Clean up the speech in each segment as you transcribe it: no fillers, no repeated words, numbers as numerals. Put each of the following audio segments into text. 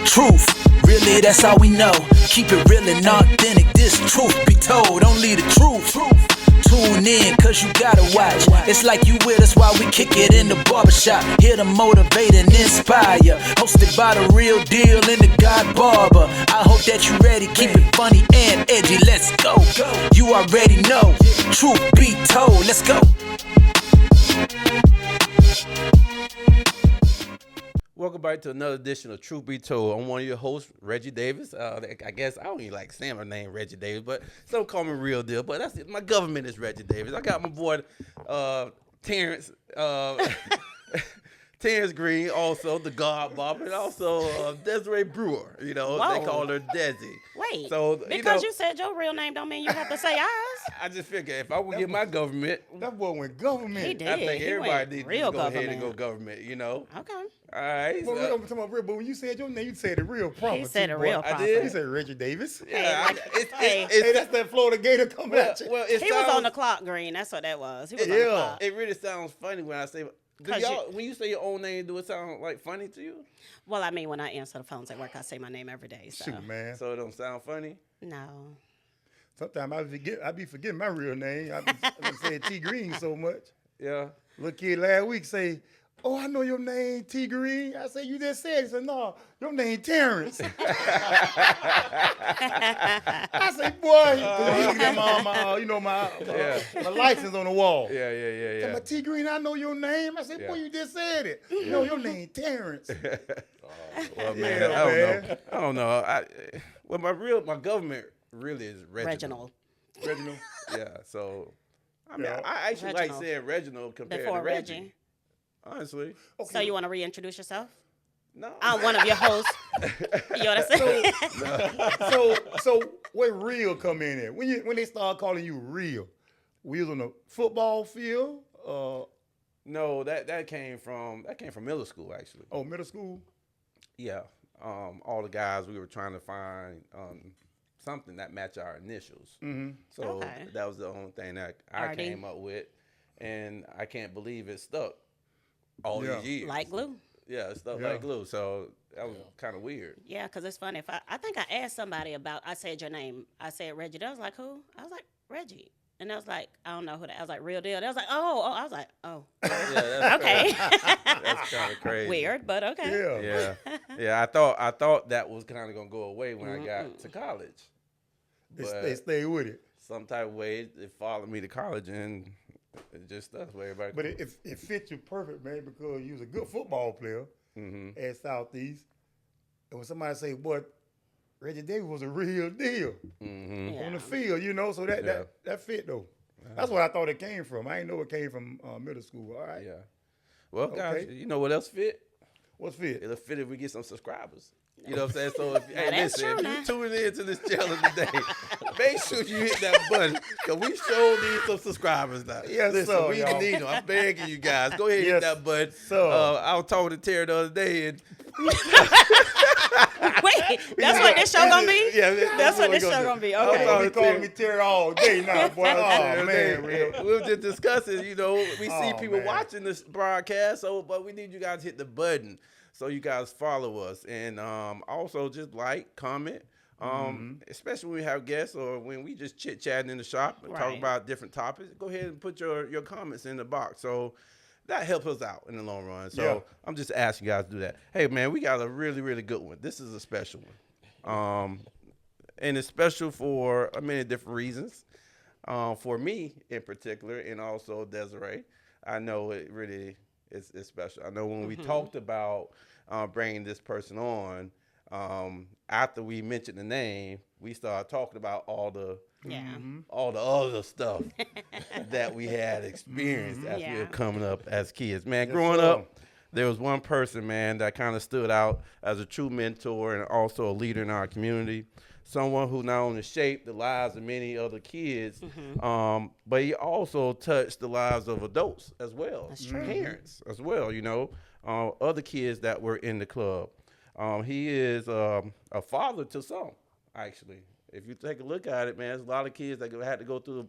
Truth, really that's all we know. Keep it real and authentic, this truth be told. Only the truth. Tune in, cause you gotta watch. It's like you with us while we kick it in the barbershop. Here to motivate and inspire. Hosted by the real deal and the God Barber. I hope that you ready, keep it funny and edgy. Let's go. You already know. Truth be told, let's go. Welcome back to another edition of Troof Be Told. I'm one of your hosts, Reggie Davis. I guess I don't even like saying my name, Reggie Davis, but some call me Real Deal. But that's it. My government is Reggie Davis. I got my boy Terrence Terrence Green, also the God Bob, and also Desiree Brewer. You know, Whoa. They call her Desi. Wait, So because you said your real name don't mean you have to say ours. I just figure if I would get my government, That boy went government. He did. I think He everybody went needs to real go ahead and government. go government. You know. Okay. All right. But, so- I'm talking about real, but when you said your name, you said it real proper. He said too, it boy. real I proper. did? He said Reggie Davis. yeah, Hey, Hey, that's that Florida Gator coming well, at you. well, it He was sounds- on the clock, Green. That's what that was. He was on the Yeah. clock. It really sounds funny when I say. When you say your own name, do it sound like funny to you? Well, I mean, when I answer the phones at work, I say my name every day. So. Shoot, man. So it don't sound funny? No. Sometimes I be forgetting my real name. I be saying T Green so much. Yeah. Little kid last week say, "Oh, I know your name, T Green." I said, "You just said it." He said, "No, your name Terrence." I said, "Boy," you look at my license on the wall. Yeah. But T Green, I know your name. I said, "Boy, you just said it." No, your name Terrence. Well, man, Yeah, man. I don't know. My government really is Reginald. Reginald. Yeah. So, I mean, Yeah. I actually like Reginald. saying Reginald compared Before to Reggie. Reggie. Honestly. Okay. So you want to reintroduce yourself? No. I'm one of your hosts. You know what I'm saying? So where real come in there? When they start calling you real, we was on the football field. No, that came from middle school actually. Middle school. Yeah. All the guys we were trying to find something that matched our initials. Mm-hmm. So Okay. that was the only thing that I RD. came up with, and I can't believe it stuck all Yeah. these years. Like glue. Yeah, it stuck Yeah. like glue. So that was kind of weird. Yeah, because it's funny. If I think I asked somebody about, I said your name. I said Reggie. They was like, who? I was like, Reggie. And I was like, I don't know who that. I was like, Real Deal. They was like, oh. I was like, oh. Yeah, that's Okay. That's kind of crazy. Weird, but okay. Yeah. Yeah. I thought that was kind of gonna go away when I got to college. But They stay with it. some type of way it followed me to college, and it just that's where everybody. But it fit you perfect, man, because you was a good football player at Southeast. And when somebody say, "Boy, Reggie Davis was a real deal Yeah. on the field," so that fit though. That's where I thought it came from. I didn't know it came from middle school. All right. Yeah. Well, guys, Okay. you know what else fit? What's fit? It'll fit if we get some subscribers. You know what I'm saying? So, if that's listen, true if now. you tune into this channel today, make sure you hit that button because we sure need some subsubscribers now. Yes, listen, sir, we y'all. need them. I'm begging you guys. Go ahead and hit Yes, that button. sir. I was talking to Terry the other day, and Wait, that's what this show gonna be? yeah, That's what this show gonna be. I was Okay. talking You to calling Terry. me Terry all day now, boy. Oh man, real. We were just discussing, we see Oh, people man. watching this broadcast, but we need you guys to hit the button so you guys follow us. And also just like, comment, especially when we have guests or when we just chit-chatting in the shop and talk Right. about different topics. Go ahead and put your comments in the box. So that helps us out in the long run. So Yeah. I'm just asking you guys to do that. Hey, man, we got a really, really good one. This is a special one. And it's special for many different reasons. For me in particular, and also Desiree, I know it really is special. I know when we talked about bringing this person on, after we mentioned the name, we started talking about all the other stuff that we had experienced as we Yeah. were coming up as kids. Man, Yes, growing sir. up, there was one person, man, that kind of stood out as a true mentor and also a leader in our community. Someone who not only shaped the lives of many other kids, but he also touched the lives of adults as well. That's true. Parents as well, other kids that were in the club. He is a father to some, actually. If you take a look at it, man, there's a lot of kids that had to go through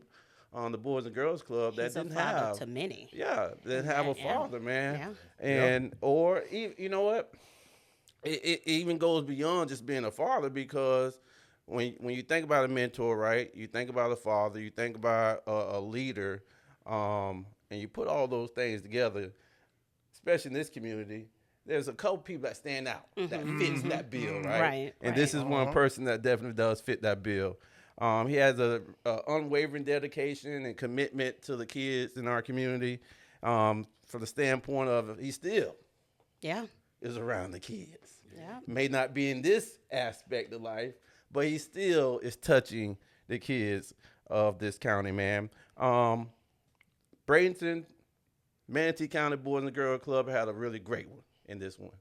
the Boys and Girls Club that He's a didn't father have. to many. Yeah, didn't have a Yeah. father, man. Yeah. And or you know what? it even goes beyond just being a father, because when you think about a mentor, right? You think about a father, you think about a leader, and you put all those things together, especially in this community. There's a couple people that stand out that fits that bill, right? Right, And right. this is one person that definitely does fit that bill. He has a unwavering dedication and commitment to the kids in our community. From the standpoint of he still Yeah. is around the kids. Yeah. May not be in this aspect of life, but he still is touching the kids of this county, man. Bradenton, Manatee County Boys and Girls Club had a really great one in this one.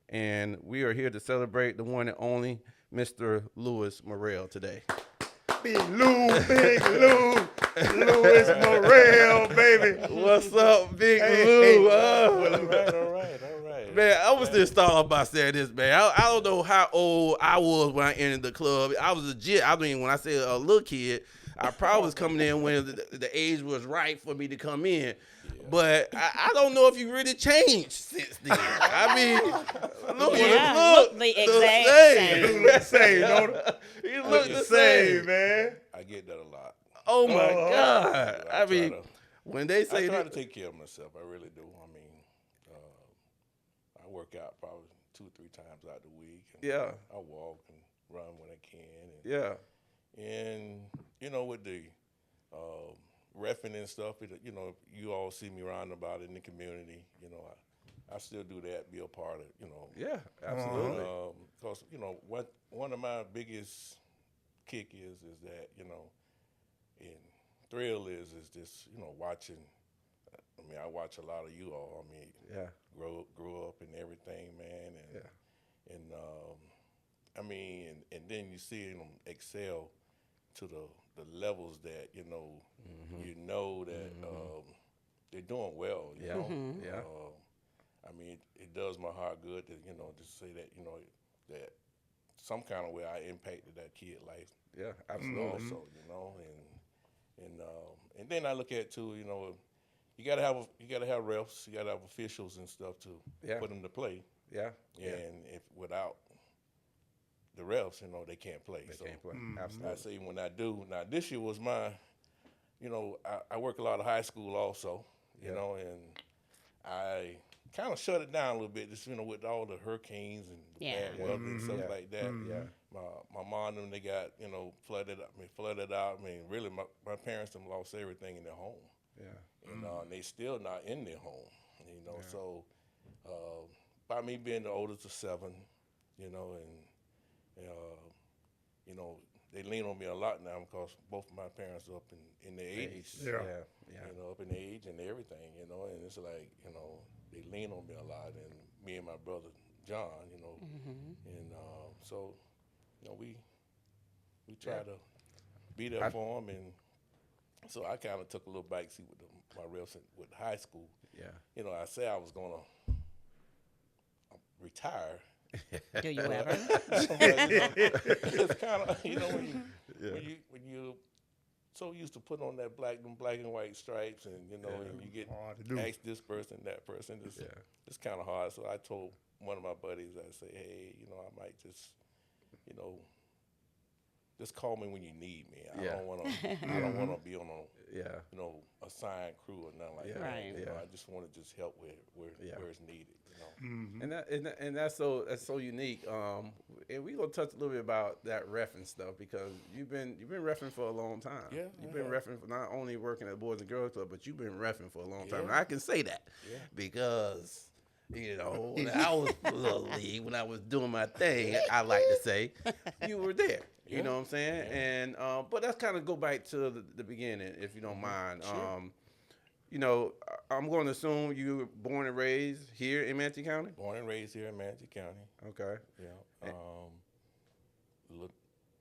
And we are here to celebrate the one and only Mr. Louis Murrell today. Big Louis Murrell, baby. What's up, Big Hey, Lou? All right. Man, I was just thought about saying this, man. I don't know how old I was when I entered the club. I was legit. I mean, when I say a little kid, I probably was coming in when the age was right for me to come in. But I don't know if you really changed since then. I mean, look, Look the exact same. You look the same, don't it? He looked the same. man. I get that a lot. Oh my God! I I mean, try to- when they say I try that, to take care of myself. I really do. I mean, I work out probably 2-3 times out the week. And Yeah. I walk and run when I can. And, yeah, And with the reffing and stuff, you all see me around about it in the community. I still do that, be a part of, yeah, absolutely. Because one of my biggest kick is that and thrill is just watching. I mean, I watch a lot of you all. I mean, Yeah. grow up and everything, man, and Yeah. and I mean, and then you see them excel to the levels that you know that they're doing well. You Yeah. know? Yeah. I mean, it does my heart good to to say that that some kind of way I impacted that kid life Yeah, absolutely. also, and then I look at too, you gotta have refs, you gotta have officials and stuff to Yeah. put them to play, Yeah, yeah. and if without the refs, they can't play. They So can't play. I Absolutely. say when I do now, this year was my, I work a lot of high school also, Yeah. and I kind of shut it down a little bit, just with all the hurricanes and the Yeah. bad weather and stuff Yeah. like that. Yeah. My mom and them, they got flooded out. I mean, really, my parents them lost everything in their home, Yeah. and they still not in their home. So by me being the oldest of 7, and they lean on me a lot now because both of my parents are up in their 80s. Yeah. Yeah. Yeah. Up in age and everything, and it's like, they lean on me a lot, and me and my brother John, and so, we try to be there for them, and so I kind of took a little backseat with my refs with high school. Yeah. I say I was gonna retire. Do you ever? It's kind of when you so used to put on them black and white stripes, and and you get Hard to do. asked this person, that person. It's kind of hard. So I told one of my buddies, I say, hey, I might just just call me when you need me. I Yeah. don't want to be on a Yeah. assigned crew or nothing like Yeah. that. Right. I just want to just help where it's needed. And that's so unique. And we gonna touch a little bit about that reffing stuff, because you've been reffing for a long time. Yeah, You've I been have. reffing for not only working at Boys and Girls Club, but you've been reffing for a long time. Yeah. And I can say that Yeah. because when I was a little league, when I was doing my thing, I like to say, you were there. You Yeah. know what I'm saying? And but let's kind of go back to the beginning, if you don't mind. Sure. I'm going to assume you were born and raised here in Manatee County. Born and raised here in Manatee County. Okay. Yeah.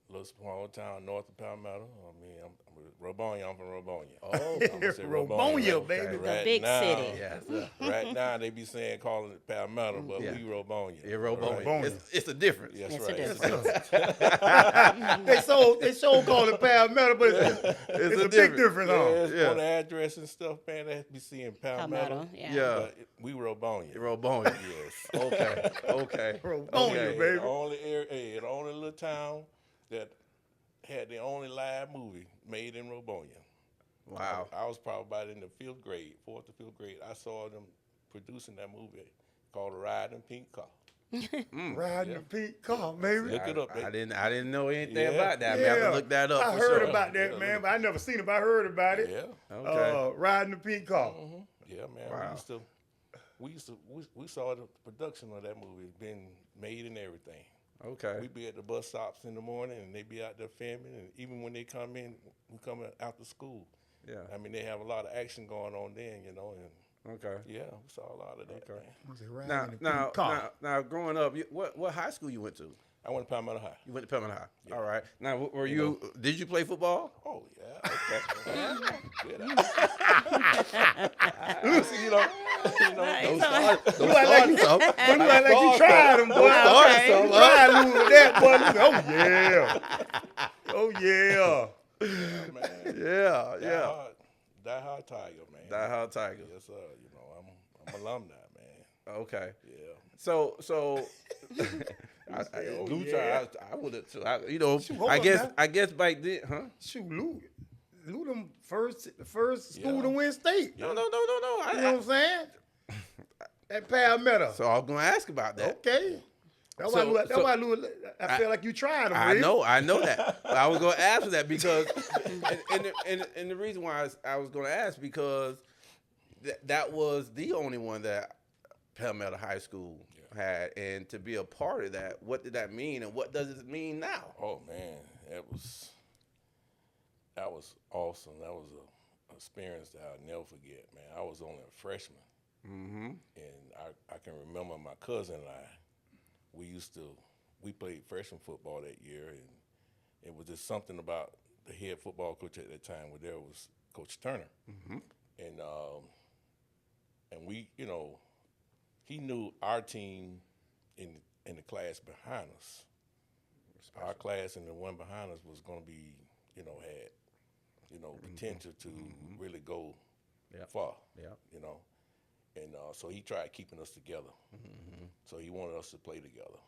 little small town north of Palmetto. I mean, I'm Robonia. I'm from Robonia. Oh, I'm gonna say Robonia, baby. Okay. The big city. Yes, sir. Right now, they be calling it Palmetto, but Yeah. we Robonia. Yeah, Robonia. Robonia. It's a difference. That's It's right. a It's difference. They so call it Palmetto, but it's a big difference, huh? Yeah, it's Yeah. on the address and stuff, man. They be seeing Palmetto. Palmetto, yeah. Yeah. But we Robonia. Robonia. Yes. Okay. Robonia, Okay. baby. The only area, the only little town that had the only live movie made in Robonia. Wow. I was probably about in the 4th to 5th grade. I saw them producing that movie called A Ride in Pink Car. Riding the pink car, baby. Look it up. I didn't know anything Yeah. about that. I have to look that up. I for heard sure. about that, Yeah, man, look but I never seen it, but I heard about it. Yeah. Okay. Riding the pink car. Yeah, man. Wow. We saw the production of that movie being made and everything. Okay. We be at the bus stops in the morning, and they be out there filming. And even when they come in, we come out to school. Yeah. I mean, they have a lot of action going on then, And Okay. yeah, we saw a lot of that. Okay. Man. Was it riding the Now, pink car? now, growing up, what high school you went to? I went to Palmetto High. You went to Palmetto High. All right. Now, did you play football? Oh yeah. Okay. Lucy, He's Don't talking- start You act like you tried them, boy. start Okay. some, You tried Louis with that, boy. Oh yeah. man. Yeah. Die Hard Tiger, man. Die Hard Tiger. Yes, sir. I'm alumni, man. Okay. Yeah. So, Blue yeah. Tie, I would have too. hold I up guess, now. I guess back then, huh? Shoot, Lou them first school Yeah. to win state. No. You know what I'm saying? At Palmetto. So I was gonna ask about that. Okay. That's So- why Lou, I feel like you tried them. I Reed. know that. But I was gonna ask for that because, and the reason why I was gonna ask because that was the only one that Palmetto High School had, and to be a part of that, what did that mean, and what does it mean now? Oh man, that was awesome. That was a experience that I'll never forget, man. I was only a freshman, and I can remember my cousin and I. We played freshman football that year, and it was just something about the head football coach at that time. Where there was Coach Turner, and we, he knew our team in the class behind us. Our class and the one behind us was going to be, had, potential to really go far. Yeah. And so he tried keeping us together. So he wanted us to play together.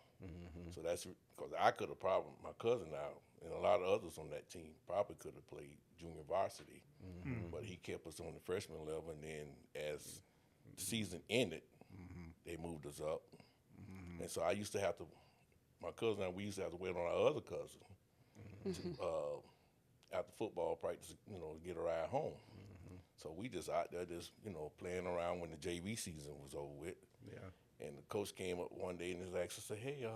So that's because I could have probably, my cousin now, and a lot of others on that team probably could have played junior varsity, but he kept us on the freshman level. And then as the season ended, they moved us up. And so I used to have to, my cousin and we used to have to wait on our other cousin to, after football practice, to get a ride home. So we just out there playing around when the JV season was over with. Yeah. And the coach came up one day and just asked us, said, "Hey,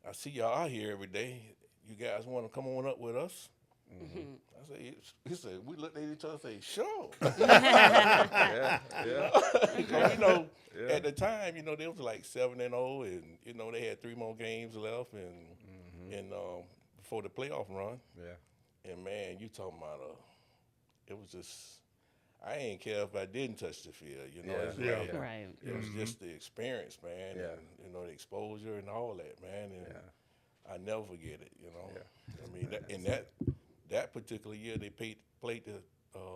I see y'all out here every day. You guys want to come on up with us?" I said, he said, we looked at each other and said, "Sure." Yeah. Because, at the time, they was like 7-0, and they had 3 more games left, and before the playoff run. Yeah. And man, you talking about it was just, I ain't care if I didn't touch the field, It's Yeah. like, Right. it was just the experience, man, Yeah. and the exposure and all that, man, and I never forget it, I mean, that particular year they played the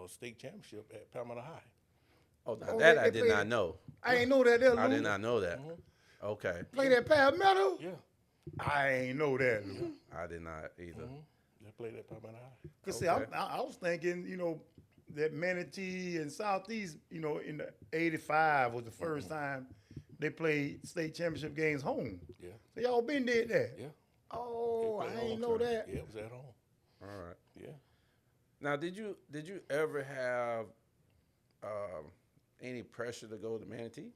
state championship at Palmetto High. Oh, now Oh, that they I did played- not know. I ain't know that there, I Lou. did not know that. Okay. Play that Palmetto? Yeah, I ain't know that, Lou. I did not either. they played at Palmetto High. Cause see, Okay. I was thinking, that Manatee and Southeast, in the '85 was the first time they played state championship games home. Yeah, So y'all been did that? yeah. Oh, They I played ain't home know turn. that. Yeah, it was at home. All right. Yeah. Now, did you ever have any pressure to go to Manatee?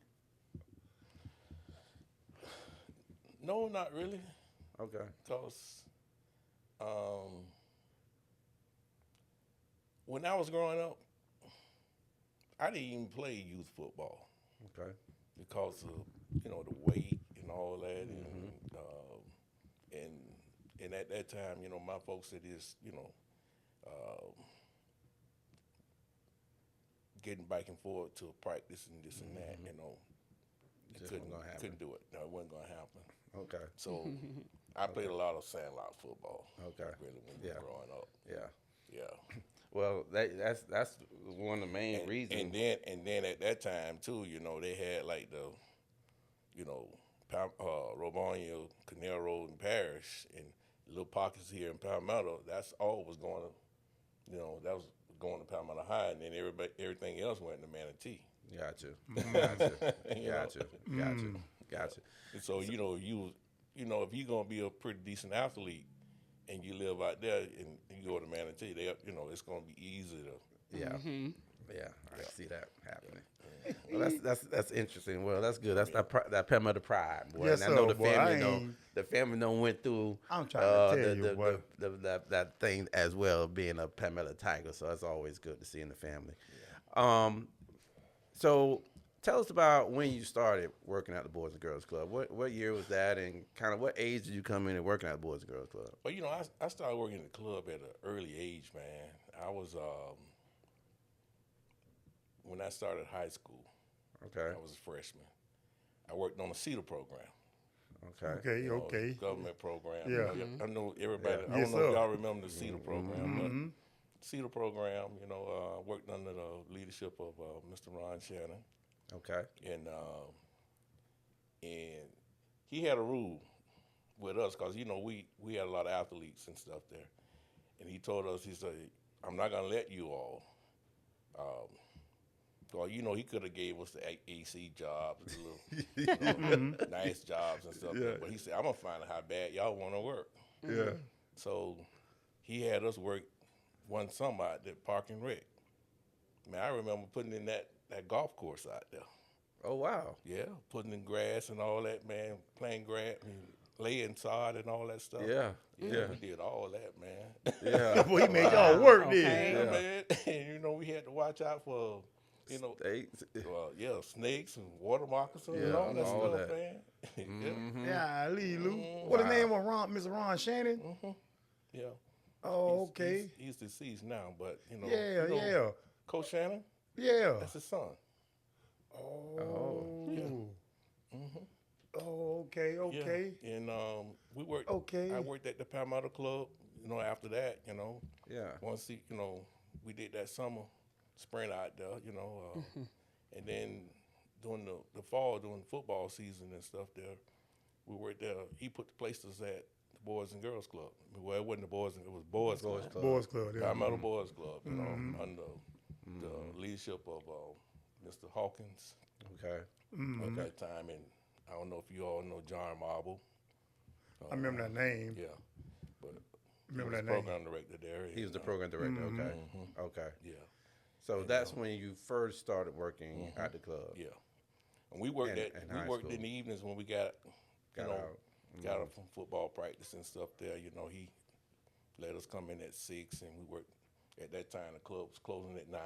No, not really. Okay. Because when I was growing up, I didn't even play youth football Okay. because of the weight and all that, and And at that time, my folks said getting back and forth to practice and this and that, they couldn't do it. No, it wasn't gonna happen. Okay. So I played a lot of sandlot football. Okay. Really, when we were growing up. Yeah. Yeah. Well, that's one of the main reasons. And then at that time too, they had like the, Robonia, Canal Road, and Parish, and little pockets here in Palmetto. That's all was going to, that was going to Palmetto High, and then everything else went to Manatee. Gotcha. Gotcha. And so if you're gonna be a pretty decent athlete, and you live out there and you go to Manatee, it's gonna be easy to. Yeah. Yeah, I see that happening. Well, that's interesting. Well, that's good. That's that Palmetto pride, boy. Yes, and I know sir, the boy. family the family don't went through. I'm trying to tell you, boy. That thing as well, being a Palmetto Tiger. So that's always good to see in the family. Yeah. So tell us about when you started working at the Boys and Girls Club. What year was that, and kind of what age did you come in and working at the Boys and Girls Club? Well, I started working at the club at an early age, man. I was when I started high school. Okay. I was a freshman. I worked on a CETA program. Okay. Okay. Government program. Yeah. I know everybody. Yeah. I Yes, don't know if sir. y'all remember the CETA program, but CETA program, worked under the leadership of Mr. Ron Shannon. Okay. And he had a rule with us because, we had a lot of athletes and stuff there. And he told us, he said, I'm not going to let you all. Well, he could have gave us the AC jobs, the little, nice jobs and stuff. Yeah. But he said, I'm going to find out how bad y'all want to work. Yeah. So he had us work one summer out at Park and Rec. Man, I remember putting in that golf course out there. Oh wow. Yeah, putting in grass and all that, man. Playing grass, laying sod and all that stuff. Yeah. Yeah. We did all that, man. Yeah. Boy, he made y'all work Okay. then. Yeah, man. And, we had to watch out for, States. snakes and water moccasins and Yeah, all that all stuff, that. man. Yeah, Lee Lou. What his name was? Mr. Ron Shannon? Yeah. Oh, okay. He's deceased now, but, Yeah. Coach Shannon, Yeah. that's his son. Oh. Yeah. Oh, okay. Yeah. And we worked. Okay. I worked at the Palmetto Club. After that, Yeah. once we did that summer sprint out there, and then during the fall, during football season and stuff there, we worked there. He put the places at the Boys and Girls Club. Well, it wasn't the Boys, it was Boys Club. Boys Club. Yeah. Palmetto Boys Club, under the leadership of Mr. Hawkins Okay. at that time. And I don't know if you all know John Marble. I remember that name. Yeah. But Remember he was that name. program director there. He was the program director. Okay. Okay. Yeah. So that's when you first started working at the club. Yeah. And we worked In high in school. the evenings when we got out. got up from football practice and stuff there. He let us come in at 6, and we worked. At that time, the club was closing at 9.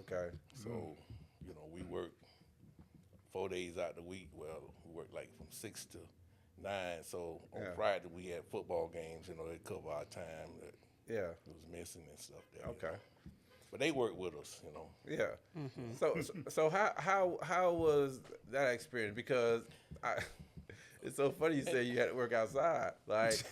Okay. So, we worked 4 days out the week. Well, we worked like from 6 to 9. So on Friday we had football games. They cover our time that Yeah. was missing and stuff there. Okay. But they worked with us. Yeah. So how was that experience? Because it's so funny you say you had to work outside, like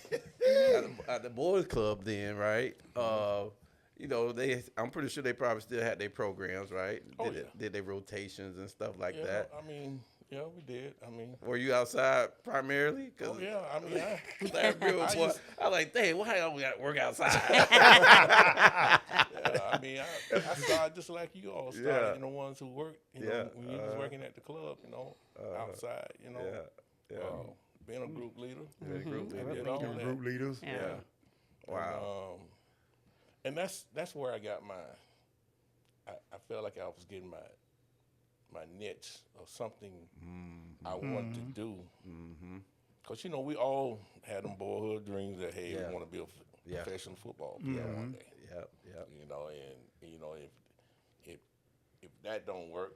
at the boys club. Then, right? I'm pretty sure they probably still had their programs, right? Oh, Did they rotations and stuff like Yeah, that? I mean, yeah, we did. I mean, Were you outside primarily? oh yeah. I mean, I like, dang, why don't we got to work outside? I mean, I started just like you all started. The ones who worked, when you was working at the club, outside, Yeah. being a group leader. Group leader. did all Them that. group leaders. Yeah. Wow. And that's where I got I felt like I was getting my niche of something I wanted to do. Because, we all had them boyhood dreams that, hey, we want to be a professional football player one day. Yep. And if that don't work,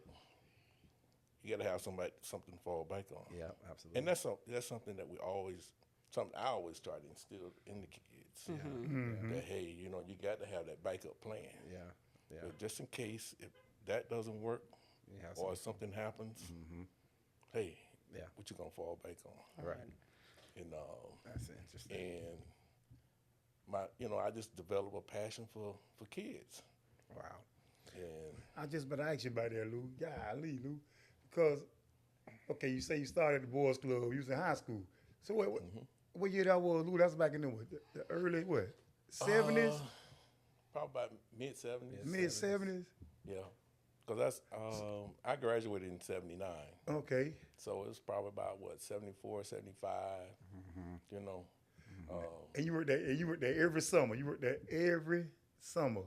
you got to have something to fall back on. Yeah, absolutely. And that's something that we always something I always try to instill in the kids. That, hey, you know, you got to have that backup plan. Yeah. Yeah. But just in case if that doesn't work or something happens, hey, what you gonna fall back on? Right. And That's interesting. and I just developed a passion for kids. Wow. And I just better ask you about that, Lou. Golly, Lou. Because, okay, you say you started at the boys club. You was in high school. So what year that was, Lou? That's back in the early, 70s? Probably about mid-70s. Mid-70s? Yeah. Because that's, I graduated in 79. Okay. So it was probably about, 74, 75, you know. And you worked there every summer. You worked there every summer.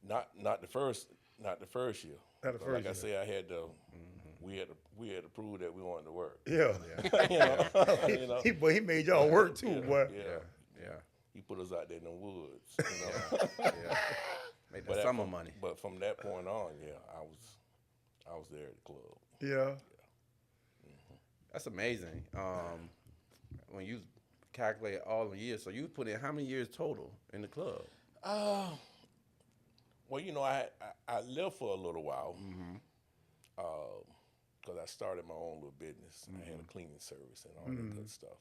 Not the first year. Not the first Like year. I say, I had to, we had to prove that we wanted to work. Yeah. You know? He made y'all work too, boy. Yeah. He put us out there in the woods. You know? Yeah. Make that summer money. But from that point on, I was there at the club. Yeah. That's amazing. When you calculate all the years, so you put in how many years total in the club? Well, you know, I lived for a little while because I started my own little business. I had a cleaning service and all that good stuff.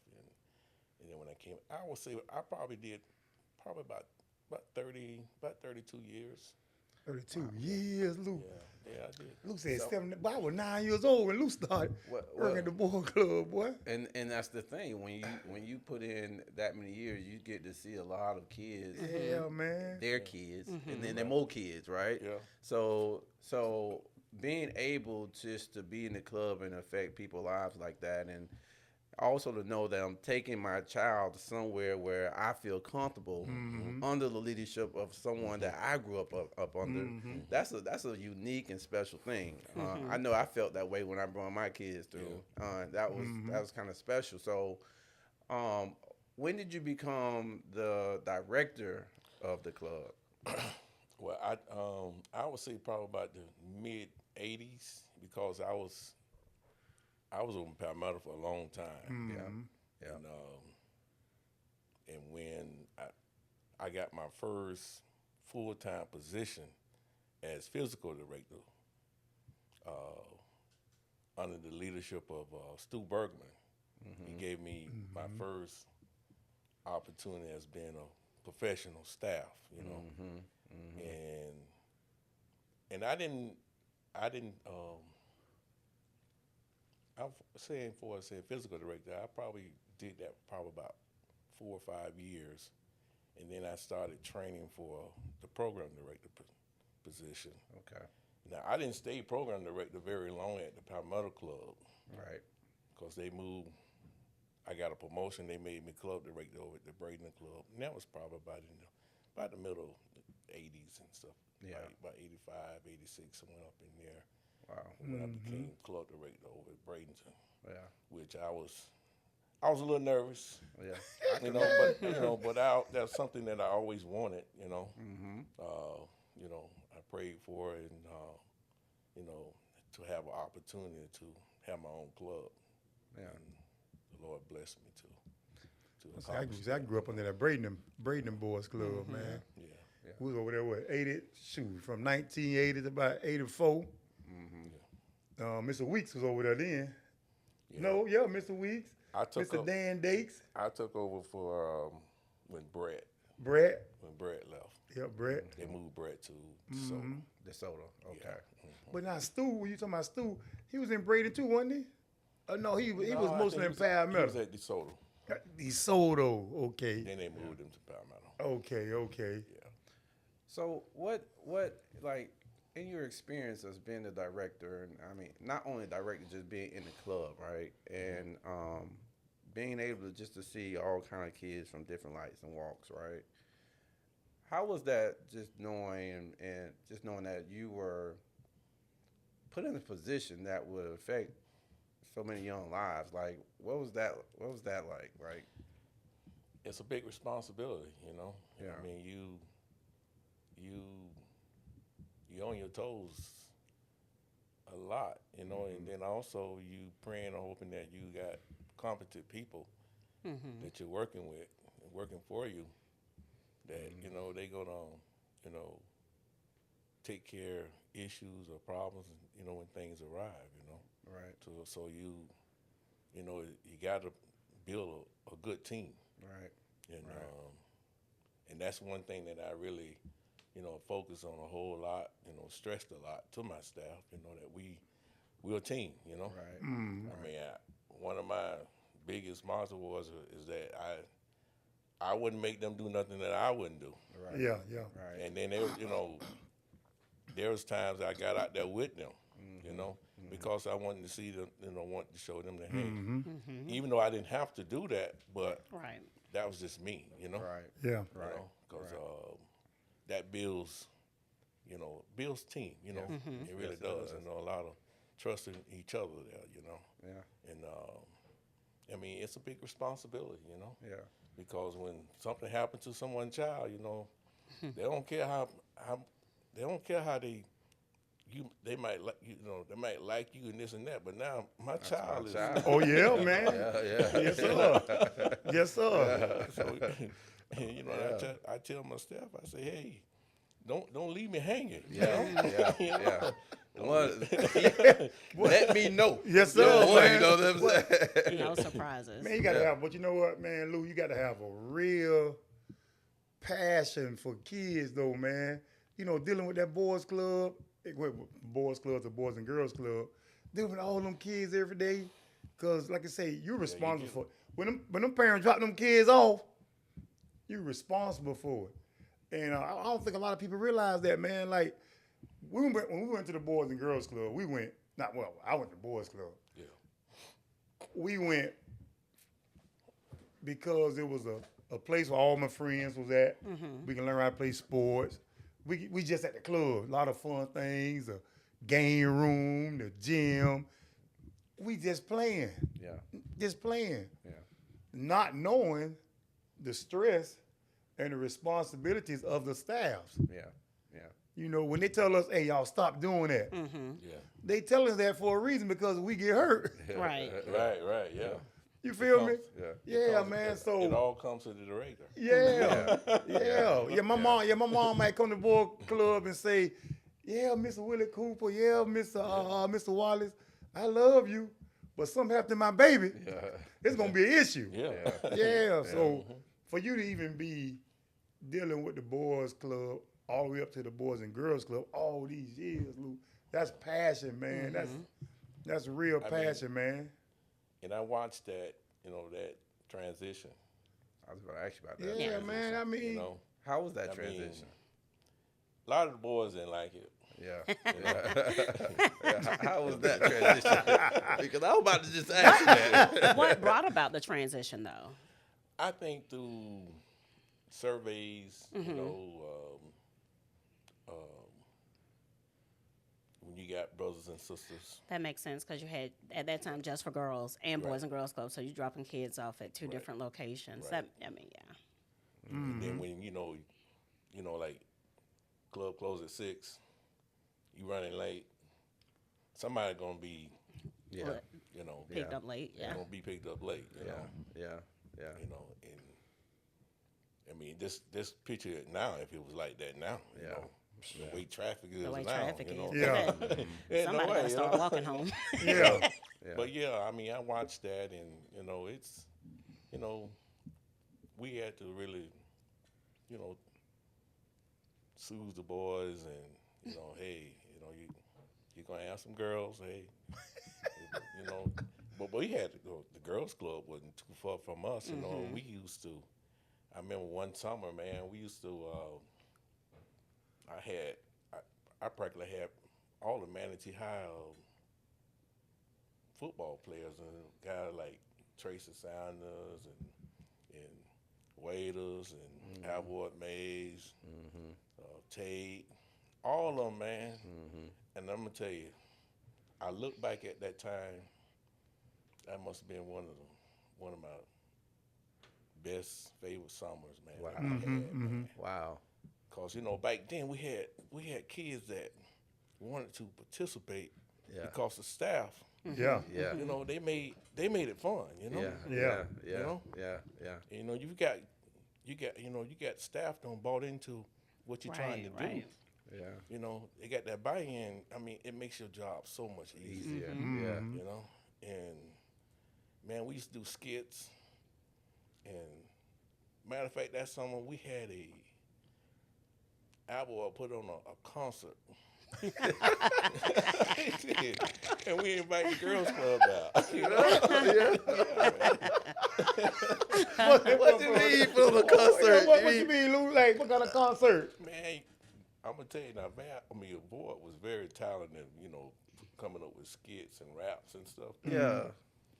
And then when I came, I would say I probably did about 32 years. 32 years, Lou. Yeah, I did. Lou said 70. But I was 9 years old when Lou started working at the boy club, boy. And that's the thing, when you put in that many years, you get to see a lot of kids. Yeah, man. Their kids, and then their more kids, right? Yeah. So being able just to be in the club and affect people's lives like that, and also to know that I'm taking my child somewhere where I feel comfortable under the leadership of someone that I grew up under. That's a unique and special thing. I know I felt that way when I brought my kids through. That was kind of special. So, when did you become the director of the club? Well, I would say probably about the mid '80s because I was on Palmetto for a long time. Yeah. And when I got my first full-time position as physical director under the leadership of Stu Bergman, he gave me my first opportunity as being a professional staff, you know. And I didn't I'm saying for a physical director, I probably did that probably about 4 or 5 years, and then I started training for the program director position. Okay. Now I didn't stay program director very long at the Palmetto Club, Right. because they moved. I got a promotion. They made me club director over at the Braden Club, and that was probably about the middle of the '80s and stuff. Yeah. Like about '85, '86, somewhere up in there. Wow. When I became club director over at Bradenton, Yeah. which I was a little nervous, Yeah. but that's something that I always wanted, you know. I prayed for it, and to have an opportunity to have my own club. Yeah. And the Lord blessed me to I grew up under that Braden Boys Club, man. Yeah. We was over there, from 1980 to about 84. Mr. Weeks was over there then. Yeah. No, yeah, Mr. Weeks. I took Mr. Dan Dakes. I took over for when Brett Brett. left. Yeah, Brett. They moved Brett to DeSoto. DeSoto. Okay. Yeah. But now Stu, when you talking about Stu, he was in Braden too, wasn't he? No, he was No, I mostly in think he was Palmetto. at DeSoto. DeSoto, okay. Then they moved him to Palmetto. Okay. Yeah. So what like in your experience as being the director, and I mean not only director, just being in the club, right? And being able to see all kind of kids from different lights and walks, right? How was that just knowing and just knowing that you were put in a position that would affect so many young lives? Like what was that like, right? It's a big responsibility, you know. Yeah. I mean, you on your toes a lot, you know, and then also you praying and hoping that you got competent people that you're working with, working for you, that, you know, they gonna, you know, take care of issues or problems, you know, when things arrive, you know. Right. So you know, you got to build a good team. Right. And that's one thing that I really, you know, focus on a whole lot, you know, stressed a lot to my staff, you know, that we're a team, you know. Right. I mean, one of my biggest mottos is that I wouldn't make them do nothing that I wouldn't do. Right. Yeah. Right. And then there was, you know, there was times I got out there with them, you know, because I wanted to see them, you know, wanted to show them that, hey, even though I didn't have to do that, but Right. that was just me, you know. Right. Yeah. You know, because that builds, you know, builds team, you know. It really Yes, it does. does. And a lot of trust in each other there, you know. Yeah. And I mean, it's a big responsibility, you know. Yeah. Because when something happens to someone's child, you know, they don't care how they might like, you know, they might like you and this and that, but now my child is Oh yeah, man. Yeah. Yes, sir. Yes, sir. so, and, you know, I tell my staff, I say, hey, don't leave me hanging. you know? Yeah. You know? Yeah. Let me know. Yes, sir. Yeah, boy, man. you know what I'm saying? No surprises. Man, you got to have, but you know what, man, Lou, you got to have a real passion for kids, though, man. You know, dealing with that boys club, boys clubs or boys and girls club, dealing with all them kids every day. Because, like I say, you're responsible for when them parents drop them kids off, you're responsible for it. And I don't think a lot of people realize that, man. Like, when we went to the Boys and Girls Club, I went to the Boys Club. Yeah. We went because it was a place where all my friends was at. We can learn how to play sports. We just at the club, a lot of fun things, the game room, the gym. We just playing. Just playing. Yeah. Not knowing the stress and the responsibilities of the staffs. Yeah. You know, when they tell us, hey, y'all stop doing that, Yeah. they tell us that for a reason because we get hurt. Right. Right, yeah. You feel me? Yeah. Yeah, man. So it all comes to the director. yeah. My mom might come to the boy club and say, yeah, Mr. Willie Cooper, yeah, Mr. Wallace, I love you, but something happened to my baby. It's gonna be an issue. Yeah. So for you to even be dealing with the boys club all the way up to the Boys and Girls Club all these years, Lou, that's passion, man. That's real passion, man. And I watched that, you know, that transition. I was going to ask you about that. Yeah, transition. man. I mean, You know, How was that I mean, transition? a lot of the boys didn't like it. Yeah. How was that transition? Because I was about to just ask you that. What brought about the transition, though? I think through surveys, you know, when you got brothers and sisters. That makes sense because you had, at that time, Just for Girls and Boys and Girls Club, so you're dropping kids off at two different locations. Right. Yeah. And then when, you know, like club closed at 6, you running late, somebody going to be, Yeah. Well, you know, picked up late, yeah. going to be picked up late, you know. Yeah. You know, and I mean, this picture now, if it was like that now, you know, the way traffic is The way now, traffic you know. is. Yeah. Ain't Somebody no got way, to start walking home. yeah. But yeah, I mean, I watched that, and you know, it's, you know, we had to really, you know, soothe the boys, and you know, hey, you know, you're gonna have some girls, hey, you know, but we had to go. The girls' club wasn't too far from us, you know. We used to. I remember one summer, man, we used to. I practically had all the Manatee High football players and guys like Tracy Sanders and Waiters and Alvoid Mays, Tate, all of them, man. And I'm gonna tell you, I look back at that time. That must have been one of my best favorite summers, man. Wow. that I had, man. Wow. Cause you know back then we had kids that wanted to participate because the staff Yeah. Yeah. You know, they made it fun. You know. Yeah. You know? Yeah. You know, you got staff done bought into what you're trying to do. Right. Yeah. You know, they got that buy-in. I mean, it makes your job so much easier. Easier. Mm-hmm. Yeah. You know, and man, we used to do skits. And matter of fact, that summer we had Alvoid put on a concert. And we invited the girls club out. You know? What you mean for the concert? What you mean, Lou? Like, what kind of concert? Man, I'm gonna tell you now, man. I mean, Alvoid was very talented. You know, coming up with skits and raps and stuff. Yeah.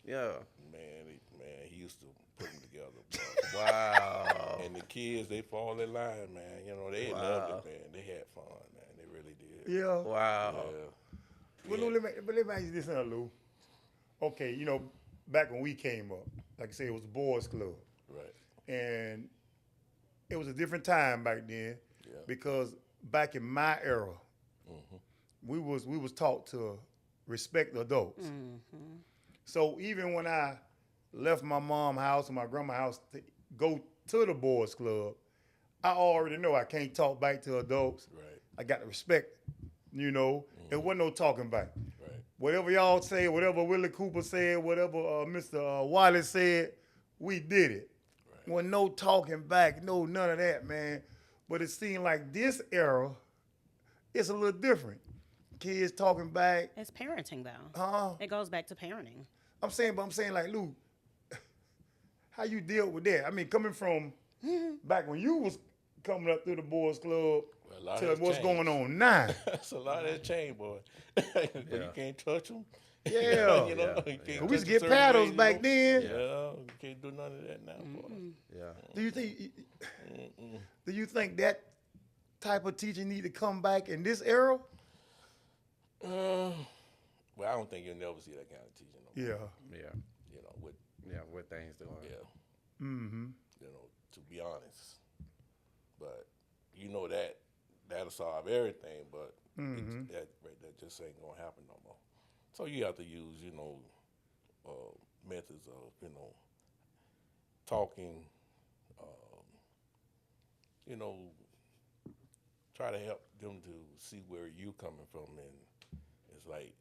Yeah. Man, he used to put them together. Bro. Wow. And the kids, they fall in line, man. You know, they loved it, man. They had fun, man. They really did. Yeah. Wow. Yeah. Well, Lou, let me ask you this, Lou. Okay, you know, back when we came up, like I said, it was a boys' club. Right. And it was a different time back then Yeah. because back in my era, we was taught to respect adults. So even when I left my mom's house and my grandma's house to go to the boys' club, I already know I can't talk back to adults. Right. I got to respect, you know. There wasn't no talking back. Right. Whatever y'all say, whatever Willie Cooper said, whatever Mr. Wallace said, we did it. Right. Well, no talking back, no none of that, man. But it seemed like this era, it's a little different. Kids talking back. It's parenting though. Huh? It goes back to parenting. I'm saying like, Lou, how you deal with that? I mean, coming from back when you was coming up through the boys' club Well, a lot to has what's changed. going on now. That's a lot of change, boy. But you can't touch them. Yeah. You know, you can't We used to touch get 'em certain paddles ways, back you know? then. Yeah, you can't do none of that now, boy. Yeah. Do you think that type of teaching need to come back in this era? Well, I don't think you'll never see that kind of teaching. No more, Yeah. Yeah. You know, with What things doing? yeah. Mm-hmm. You know, to be honest. But you know that'll solve everything, but that just ain't gonna happen no more. So you have to use, you know, methods of, you know, talking, you know, try to help them to see where you coming from, and it's like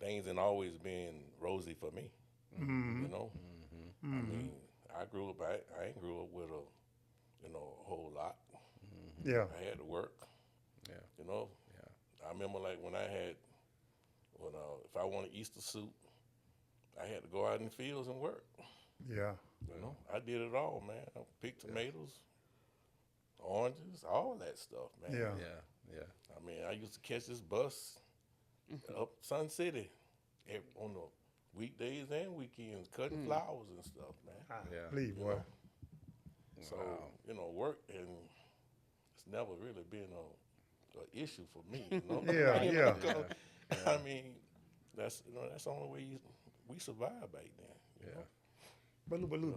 things ain't always been rosy for me. You know, I mean, I grew up. I ain't grew up with a whole lot. Yeah. I had to work. Yeah. You know. Yeah. I remember like when if I wanted Easter soup, I had to go out in the fields and work. Yeah. You know, I did it all, man. I picked tomatoes, oranges, all that stuff, man. Yeah. Yeah. I mean, I used to catch this bus up Sun City on the weekdays and weekends, cutting flowers and stuff, man. Yeah. Please, You boy. know? So, Wow. you know, work, and it's never really been a issue for me, you know? Yeah, yeah. Because, I mean, that's the only way we survived back then. You know? But Lou,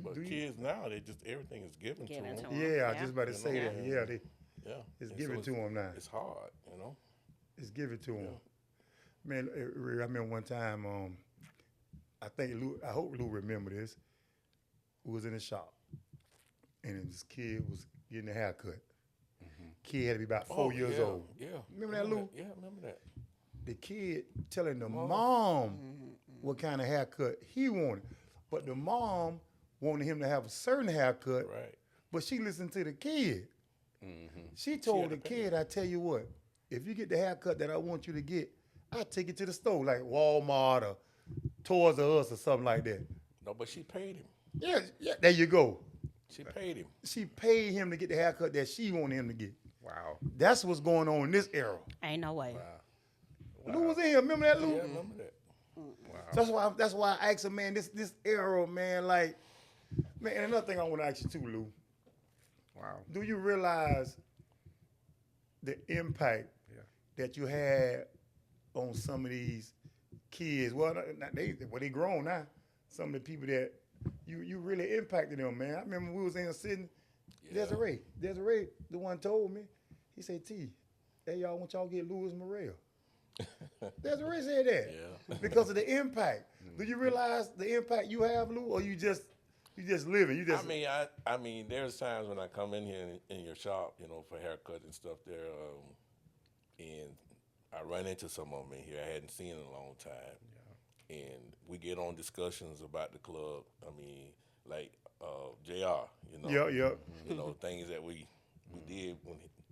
But do you? kids now, everything is given to Given them. to 'em. Yeah, I Yeah. just about to You say know? that. Yeah, Yeah. it's And given to them now. It's hard, you know? It's given to them. Man, I remember one time. I hope Lou remember this. We was in the shop, and this kid was getting a haircut. Kid had to be about 4 years yeah, old. Yeah. Remember that, Lou? Yeah, I remember that. The kid telling the mom what kind of haircut he wanted, but the mom wanted him to have a certain haircut. Right. But she listened to the kid. She told the kid, I tell you what, if you get the haircut that I want you to get, I'll take you to the store, like Walmart or Toys R Us or something like that. No, but she paid him. Yeah, there you go. She paid him. She paid him to get the haircut that she wanted him to get. Wow. That's what's going on in this era. Ain't no way. Lou was in here. Remember that, Lou? Yeah, I remember that. Wow. That's why I asked him, man, this era, man, like, man, and another thing I want to ask you too, Lou. Wow. Do you realize the impact that you had on some of these kids? Well, they grown now. Some of the people that you really impacted them, man. I remember we was in sitting. Yeah. Desiree, the one told me. He said, "T, hey y'all, want y'all to get Louis Murrell." Desiree said that. Yeah. Because of the impact. Do you realize the impact you have, Lou, or you just live it? You just. I mean, there's times when I come in here in your shop, you know, for haircut and stuff there, and I run into some of them in here I hadn't seen in a long time. Yeah. And we get on discussions about the club. I mean, like JR, you know. Yeah. You know, things that we did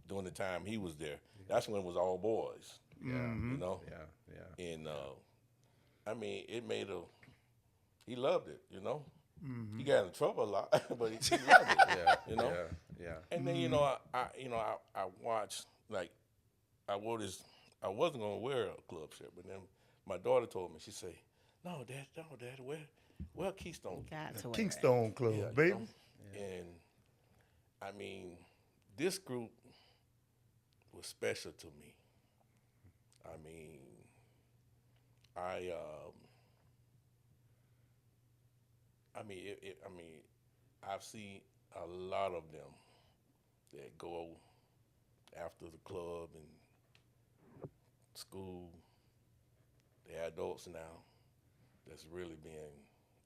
during the time he was there. That's when it was all boys. Yeah. You know? Yeah. And I mean, he loved it, you know? He got in trouble a lot, but he loved it. You know? Yeah. And then, you know, I watched, like, I wasn't gonna wear a club shirt, but then my daughter told me, she said, no, Dad, wear Keystone. Got to wear it. Keystone Club, You baby. know? And I mean, this group was special to me. I mean, I've seen a lot of them that go after the club and school. They're adults now. That's really been,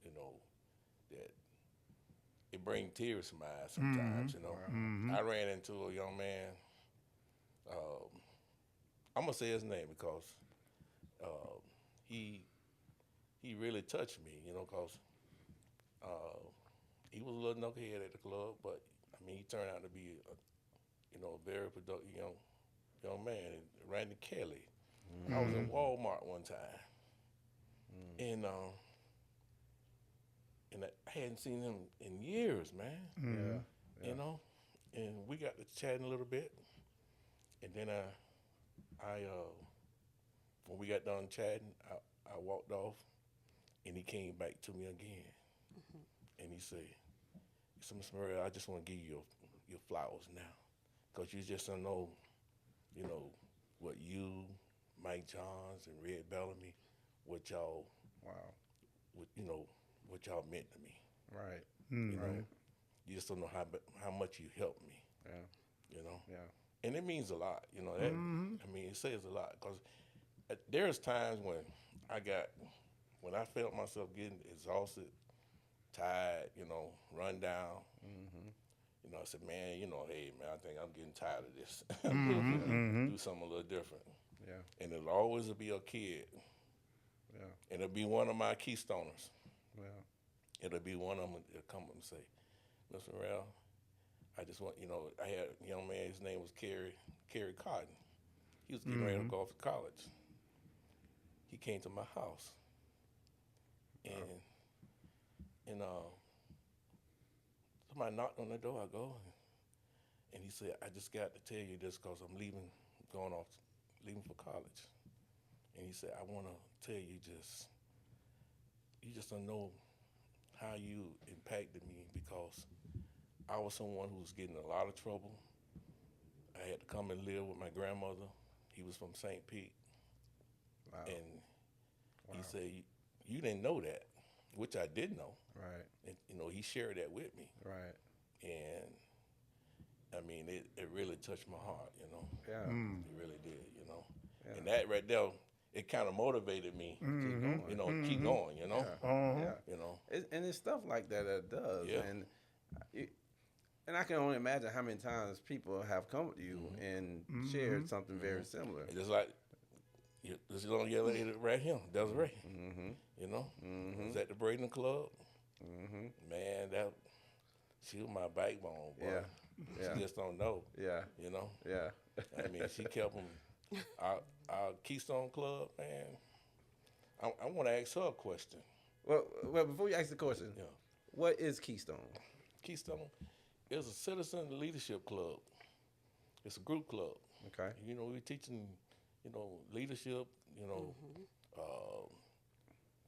you know, that it brings tears to my eyes sometimes. You know, I ran into a young man. I'm gonna say his name because he really touched me, you know, because he was a little knucklehead at the club, but I mean, he turned out to be a very productive young man. Randy Kelly. I was in Walmart one time, and I hadn't seen him in years, man. Yeah. You know, and we got to chatting a little bit, and then I when we got done chatting, I walked off, and he came back to me again, and he said, Mr. Murrell, I just want to give you your flowers now, because you just don't know, you know, what you, Mike Johns, and Red Bellamy, what y'all, what y'all meant to me. Right. You know, you just don't know how much you helped me. Yeah. You know. Yeah. And it means a lot. You know that. I mean, it says a lot because there's times when I felt myself getting exhausted, tired, you know, run down. You know, I said, man, you know, hey, man, I think I'm getting tired of this. Do something a little different. Yeah. And it'll always be a kid. Yeah. And it'll be one of my Keystoners. Yeah. It'll be one of them that'll come up and say, Mr. Murrell, I just want, you know, I had a young man, his name was Kerry Cotton. He was getting ready to go off to college. He came to my house. And somebody knocked on the door, I go, and he said, I just got to tell you this because I'm leaving for college. And he said, I want to tell you you just don't know how you impacted me because I was someone who was getting in a lot of trouble. I had to come and live with my grandmother. He was from St. Pete. Wow. And he said, you didn't know that, which I did know. Right. And, you know, he shared that with me. Right. And, I mean, it really touched my heart, you know. Yeah. It really did, you know. Yeah. And that right there, it kind of motivated me to, you know, keep going, you know. Yeah. You know. And it's stuff like that does. Yeah. And I can only imagine how many times people have come to you and shared something very similar. It's just like this young lady right here, Desiree. You know, was at the Braden Club. Man, she was my backbone, boy. Yeah. She just don't know. Yeah. You know. Yeah. I mean, she kept them. Our Keystone Club, man. I want to ask her a question. Well, before you ask the question, what is Keystone? Keystone is a citizen leadership club. It's a group club. Okay. You know, we're teaching, you know, leadership, you know,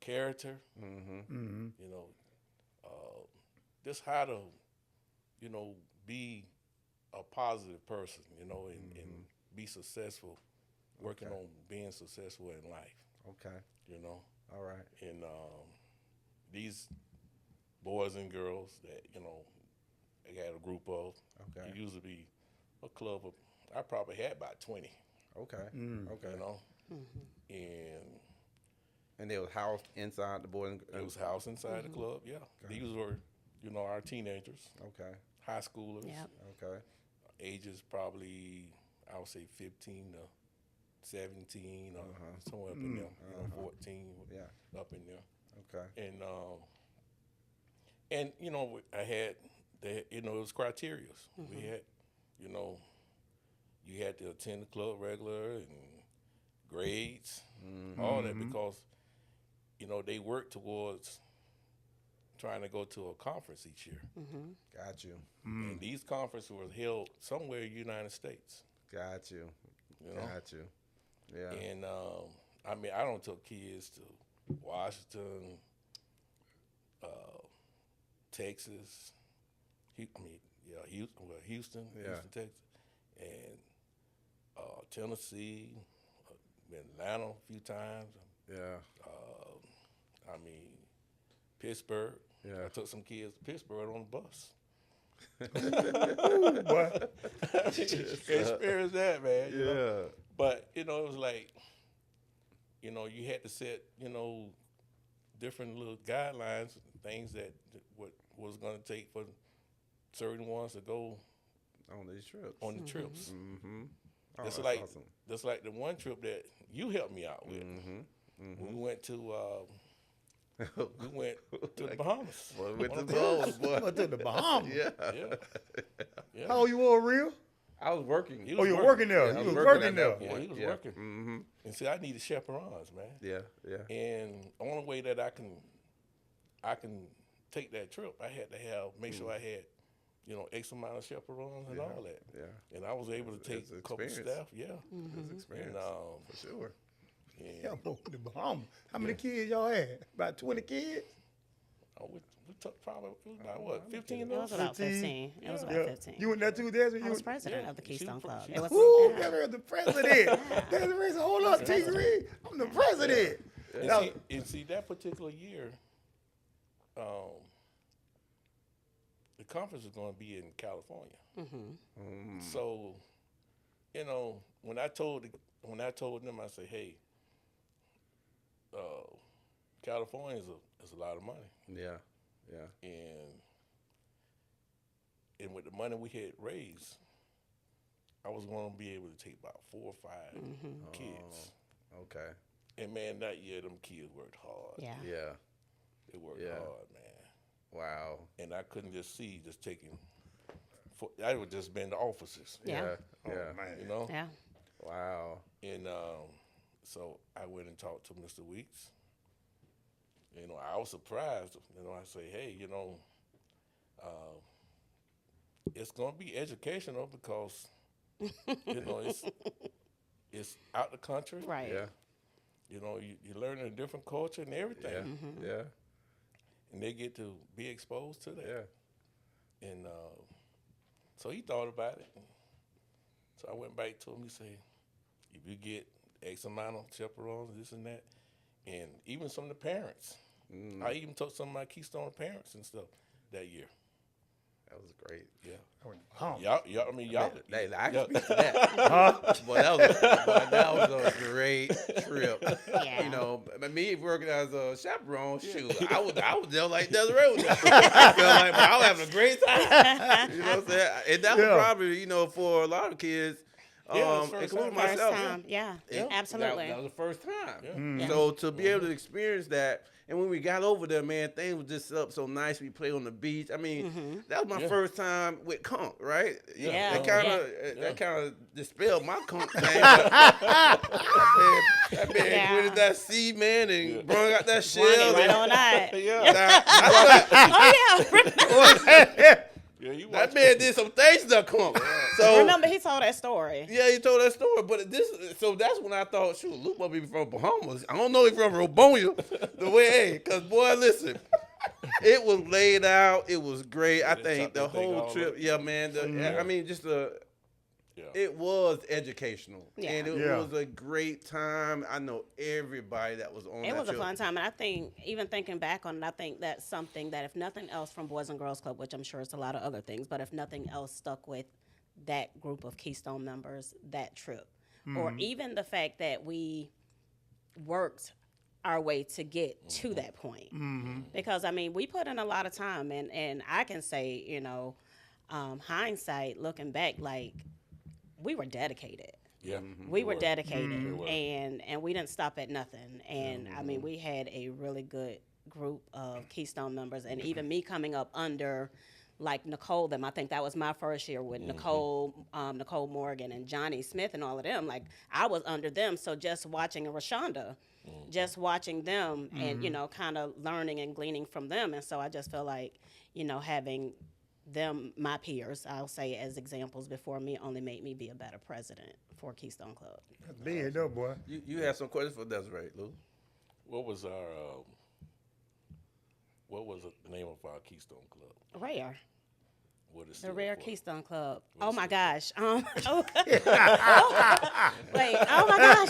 character, you know, just how to, you know, be a positive person, you know, and be successful, working on being successful in life. Okay. You know. All right. And these boys and girls that, you know, they had a group of. Okay. It used to be a club of, I probably had about 20. Okay. Okay. You know. And they was housed inside the boys. It was housed inside the club. Yeah, these were, our teenagers, Okay. high schoolers, Yep. Okay. ages probably I would say 15 to 17 or somewhere up in there, 14, up in there. Okay. And I had it was criteria. We had, you had to attend the club regular and grades, all that, because they work towards trying to go to a conference each year. Got you. And these conferences were held somewhere in the United States. Got you. Got you. Yeah. And I don't took kids to Washington, Texas. Houston, Texas, and Tennessee, been Atlanta a few times. Yeah. Pittsburgh. Yeah. I took some kids to Pittsburgh on the bus. Boy. Experience that, man. you know? Yeah. But it was like, you had to set, different little guidelines, things that what was going to take for certain ones to go On these trips. on the trips. Mm-hmm. Oh, That's that's like awesome. that's like the one trip that you helped me out with. We went to the Bahamas. Boy, with On the a balls, cruise. boy. Went to the Bahamas. Yeah. Yeah. How old you were, real? I was working. He Oh, was you were working there. Yeah, I You was was working at there. that Yeah, point. he was Yeah. working. Mm-hmm. And see, I needed chaperones, man. Yeah. Yeah. And the only way that I can take that trip, I had to make sure I had, X amount of chaperones and all that. Yeah. And I was able to take It's a couple experience. staff. Yeah. It's experience. And for sure. Yeah, bro, the Bahamas. How many kids y'all had? About 20 kids? we took probably, it was about what, 15 It of was us? about 15. 15. It was about Yeah. 15. You went there too, Desiree? I was You- president yeah, of the she was Keystone pre- Club. she It was, Ooh, yeah. Desiree, the president. Desiree said, hold up, Desiree. I'm the president. That was- And see, that particular year, the conference was going to be in California. So, when I told them, I said, hey, California is a lot of money. Yeah. Yeah. And with the money we had raised, I was going to be able to take about 4 or 5 kids. Okay. And man, that year them kids worked hard. Yeah. Yeah. They worked Yeah. hard, man. Wow. And I couldn't just taking. I would just been the officers. Yeah. Yeah. Oh, man. Yeah. Wow. And so I went and talked to Mr. Weeks. I was surprised. I say, hey, it's going to be educational because, it's out the country. Right. Yeah. You're learning a different culture and everything. Yeah. Yeah. And they get to be exposed to that. Yeah. And so he thought about it. So I went back to him. He said, if you get X amount of chaperones, this and that, and even some of the parents. I even took some of my Keystone parents and stuff that year. That was great. Yeah. I went to Bahamas. Y'all. I can speak to that. Boy, that was a great trip. Yeah. Me working as a chaperone, shoot, I was there like Desiree was there. I felt like I was having a great time. You know what I'm saying? And that was probably, for a lot of kids, Yeah, it was first including time. First myself. time. Yeah. Yeah. Absolutely. That was the first time. Yeah. So to be able to experience that, and when we got over there, man, things was just up so nice. We played on the beach. I mean, that was my first time with Conk, right? Yeah. That kind of dispelled my Conk thing. That man Yeah. went in that sea, man, and brung out that shell. Running right and- on that. Yeah, you That watch man did some things to Conk. So Remember, he told that story. yeah, he told that story, but so that's when I thought, shoot, Luke must be from Bahamas. I don't know if from Robonia, the way, because boy, listen, it was laid out, it was great. I They think chopped the that thing whole all trip, up. yeah, man. I mean, Yeah. it was educational, Yeah. and it Yeah. was a great time. I know everybody that was on. It that was a trip. fun time, and I think, even thinking back on it, I think that's something that, if nothing else from Boys and Girls Club, which I'm sure it's a lot of other things, but if nothing else stuck with that group of Keystone members, that trip or even the fact that we worked our way to get to that point. Because I mean, we put in a lot of time, and I can say, you know, hindsight, looking back, like we were dedicated. Yeah. We were dedicated, were. and we didn't stop at nothing. And I mean, we had a really good group of Keystone members, and even me coming up under like Nicole them. I think that was my first year with Nicole Morgan and Johnny Smith and all of them. Like I was under them, so just watching Rashonda, just watching them, and you know, kind of learning and gleaning from them. And so I just feel like, you know, having them, my peers, I'll say as examples before me, only made me be a better president for Keystone Club. That's big though, boy. You had some questions for Desiree, Lou? What was our what was the name of our Keystone Club? Rare. What is The Rare Keystone Club. What Oh is my it? gosh. Wait. Oh my gosh.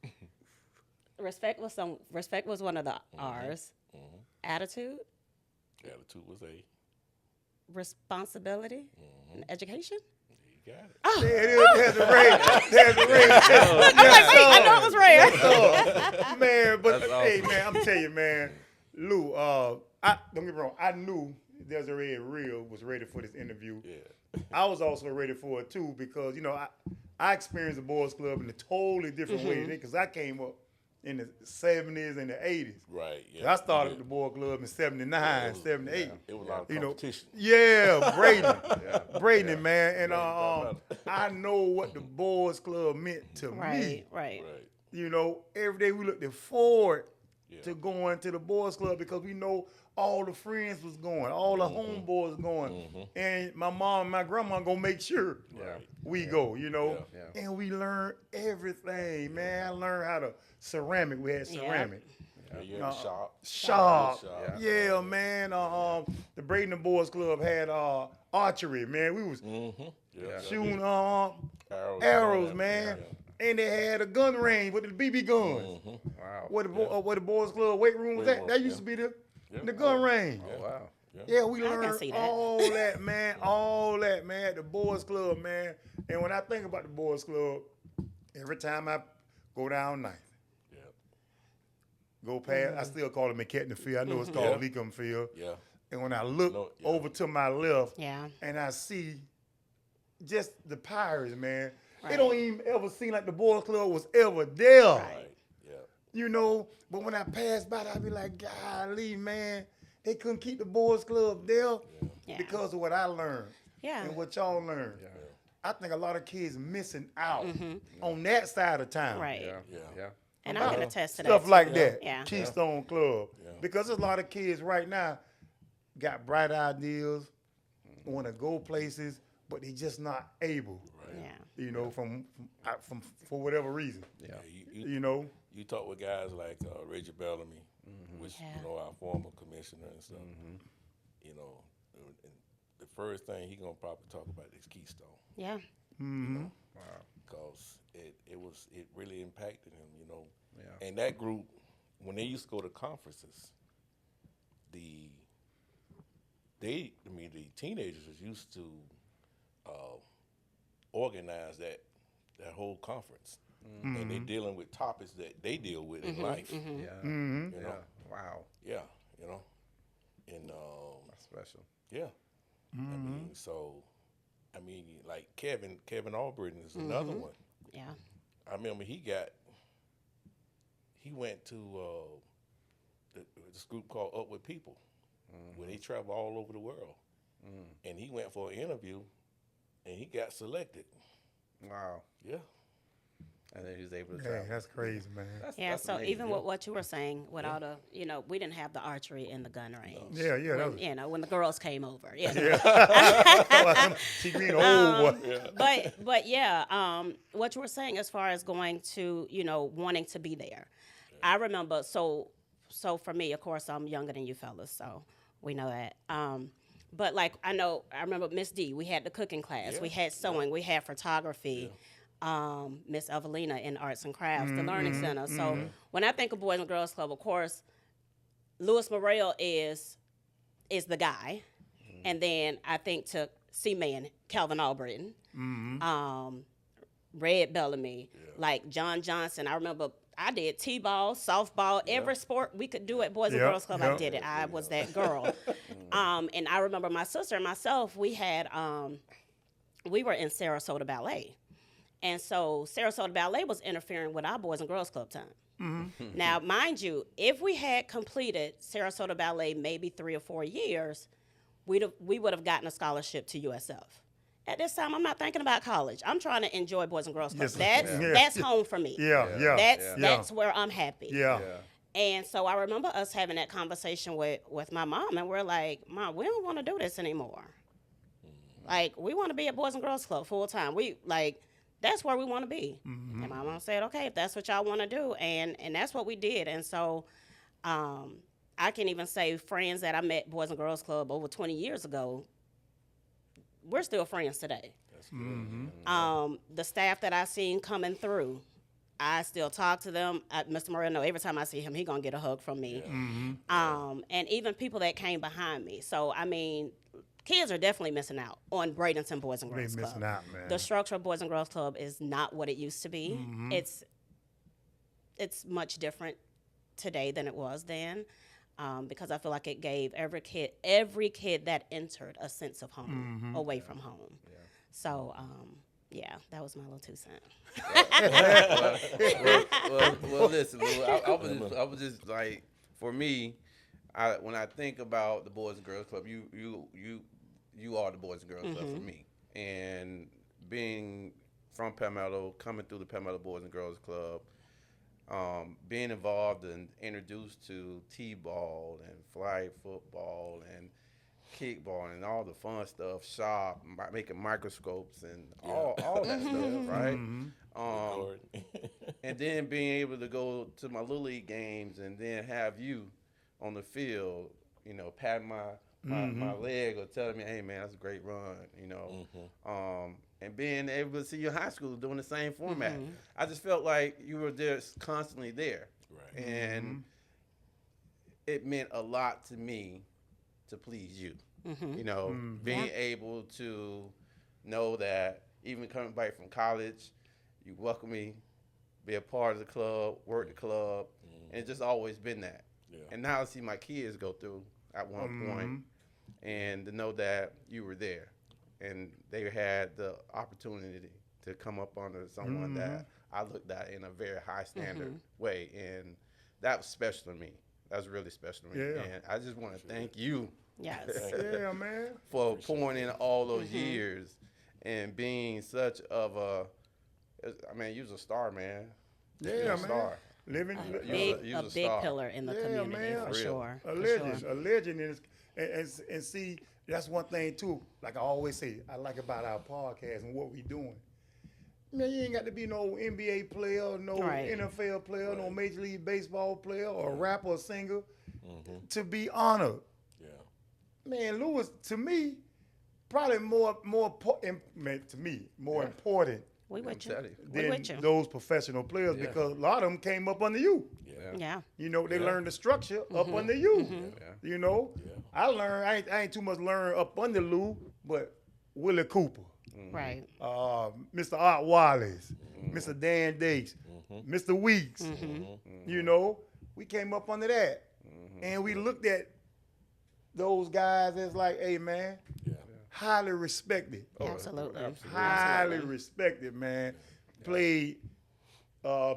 Wait. Respect was one of the R's. Attitude, Attitude was a. responsibility, and education. You got it. Oh, There it is. There's the ring. There's the ring. I was like, wait, I know it was rare. Man, but That's hey, awesome. man, I'm telling you, man, Lou, don't get me wrong. I knew Desiree Real was ready for this interview. Yeah. I was also ready for it too because, you know, I experienced the boys club in a totally different way because I came up in the 70s and the 80s. Right. Yeah. I started the boy club in 79, 78. It was a lot of You know, competition. yeah, Braden, Braden, Yeah. man, and Braden, I know what the boys club meant to me. Right. Right. You know, every day we looked forward Yeah. to going to the boys club because we know all the friends was going, all the homeboys was going, and my mom and my grandma gonna make sure we go. You know, Yeah. and we learned everything, man. I learned how to ceramic. We had ceramic. Yeah, you had the shop. Sharp. Sharp. Yeah, man. The Braden Boys Club had archery, man. We was Yeah. shooting Arrows, man. And they had a gun range with the BB guns. Wow. Where the Boys Club weight room was Weight at. room, That used to be the gun range. Oh, wow. Yeah, we I can learned see that. all that, man. All that, man. At the Boys Club, man. And when I think about the Boys Club, every time I go down Ninth, Yeah. go past, I still call it McKetney Field. I know it's called Leakum Field. Yeah. And when I look No, yeah. over to my left, Yeah. and I see just the Pirates, man. Right. It don't even ever seem like the Boys Club was ever there. Right. Yeah. You know, but when I pass by, I be like, golly, man, they couldn't keep the Boys Club there Yeah. because of what I learned Yeah. and what y'all learned. I think a lot of kids missing out on that side of town. Right. Yeah. And I can attest to that. Stuff too. like that. Yeah. Keystone Club. Yeah. Because there's a lot of kids right now got bright ideas, want to go places, but they just not able. Yeah. You know, from for whatever reason. Yeah. You know. You talk with guys like Reggie Bellamy, which Yeah. you know our former commissioner and stuff. You know, and the first thing he gonna probably talk about is Keystone. Yeah. Because it really impacted him, you know. Yeah. And that group, when they used to go to conferences, the teenagers was used to organize that whole conference, and they dealing with topics that they deal with in life. Yeah. Mm-hmm. You know, Wow. yeah, you know, and That's special. yeah, I mean, like Kevin Albritton is another one. Yeah. I remember he went to this group called Up With People, where they travel all over the world. And he went for an interview, and he got selected. Wow. Yeah. And then he was able to Yeah, travel. that's crazy, man. Yeah, That's so amazing. even with what you were saying, without we didn't have the archery and the gun range. Yeah, that When, was. when the girls came over. Yeah. She green old boy. But yeah, what you were saying as far as going to, wanting to be there. I remember, so for me, of course, I'm younger than you fellas, so we know that. But like, I remember Miss D, we had the cooking class, we had sewing, we had photography. Miss Evelina in Arts and Crafts, the Learning Center. So when I think of Boys and Girls Club, of course, Louis Murrell is the guy. And then I think to C-Man, Calvin Albritton. Red Bellamy, like John Johnson. I remember I did T-ball, softball, every sport we could do at Boys and Girls Club. I did it. I was that girl. And I remember my sister and myself, we were in Sarasota Ballet. And so Sarasota Ballet was interfering with our Boys and Girls Club time. Now, mind you, if we had completed Sarasota Ballet maybe 3 or 4 years, we would have gotten a scholarship to USF. At this time, I'm not thinking about college. I'm trying to enjoy Boys and Girls Club. That's home for me. That's where I'm happy. And so I remember us having that conversation with my mom, and we're like, Mom, we don't want to do this anymore. Like, we want to be at Boys and Girls Club full time. That's where we want to be. And my mom said, okay, if that's what y'all want to do. And that's what we did. And so I can even say friends that I met Boys and Girls Club over 20 years ago, we're still friends today. The staff that I seen coming through, I still talk to them. Mr. Murrell, every time I see him, he gonna get a hug from me. And even people that came behind me. So, I mean, kids are definitely missing out on Bradenton Boys and Girls Club. Missing out, man. The structure of Boys and Girls Club is not what it used to be. It's much different today than it was then. Because I feel like it gave every kid that entered a sense of home away from home. So, that was my little 2 cents. well, listen, Lou, I was just like, for me, when I think about the Boys and Girls Club, you are the Boys and Girls Club for me. And being from Palmetto, coming through the Palmetto Boys and Girls Club, being involved and introduced to T-ball and flag football and kickball and all the fun stuff, shop, making microscopes and all that stuff, right? And then being able to go to my Little League games and then have you on the field, patting my leg or telling me, hey, man, that's a great run, and being able to see your high school doing the same format. I just felt like you were just constantly there. Right. And it meant a lot to me to please you. Being able to know that even coming back from college, you welcome me, be a part of the club, work the club, and it's just always been that. Yeah. And now I see my kids go through at one point, and to know that you were there. And they had the opportunity to come up under someone that I looked at in a very high standard way. And that was special to me. That was really special to me. Yeah. And I just want to thank you man, for pouring in all those years and being such of you was a star, man. Yeah, you was a man. Star. A big pillar in the community, man. for sure. A legend. And see, that's one thing, too. Like I always say, I like about our podcast and what we doing. Man, you ain't got to be no NBA player, no NFL player, no Major League Baseball player, or rapper or singer to be honored. Yeah. Man, Louis, to me, probably more important We with you. than those professional players because a lot of them came up under you. Yeah. They learned the structure up under you. I learned, I ain't too much learn up under Lou, but Willie Cooper. Right. Mr. Art Wallace, Mr. Dan Dace, Mr. Weeks. We came up under that. And we looked at those guys as like, hey, man, highly respected. Absolutely. Highly respected, man. Played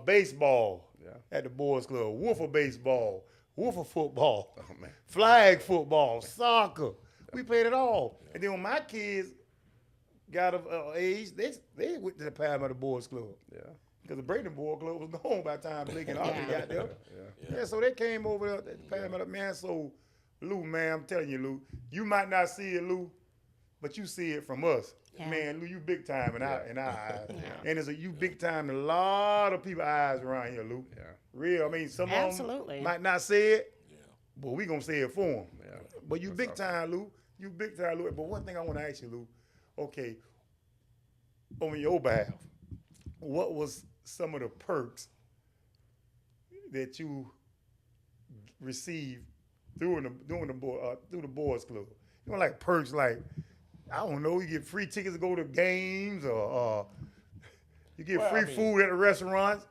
baseball at the Boys Club, wiffle baseball, wiffle football, flag football, soccer. We played it all. And then when my kids got of age, they went to the Palmetto Boys Club. Yeah. Because the Bradenton Boys Club was gone by the time Blake and Audrey got there. Yeah, so they came over there to Palmetto. Man, so Lou, man, I'm telling you, Lou, you might not see it, Lou, but you see it from us. Yeah. Man, Lou, you big time in our eyes. And you big time in a lot of people's eyes around here, Lou. Yeah. Real. I mean, some of them might not say it, but we going to say it for them. Yeah. But you big time, Lou. You big time, Lou. But one thing I want to ask you, Lou, okay, on your behalf, what was some of the perks that you received through the Boys Club? Like perks like, I don't know, you get free tickets to go to games or, You get Well, free I mean- food at the restaurants.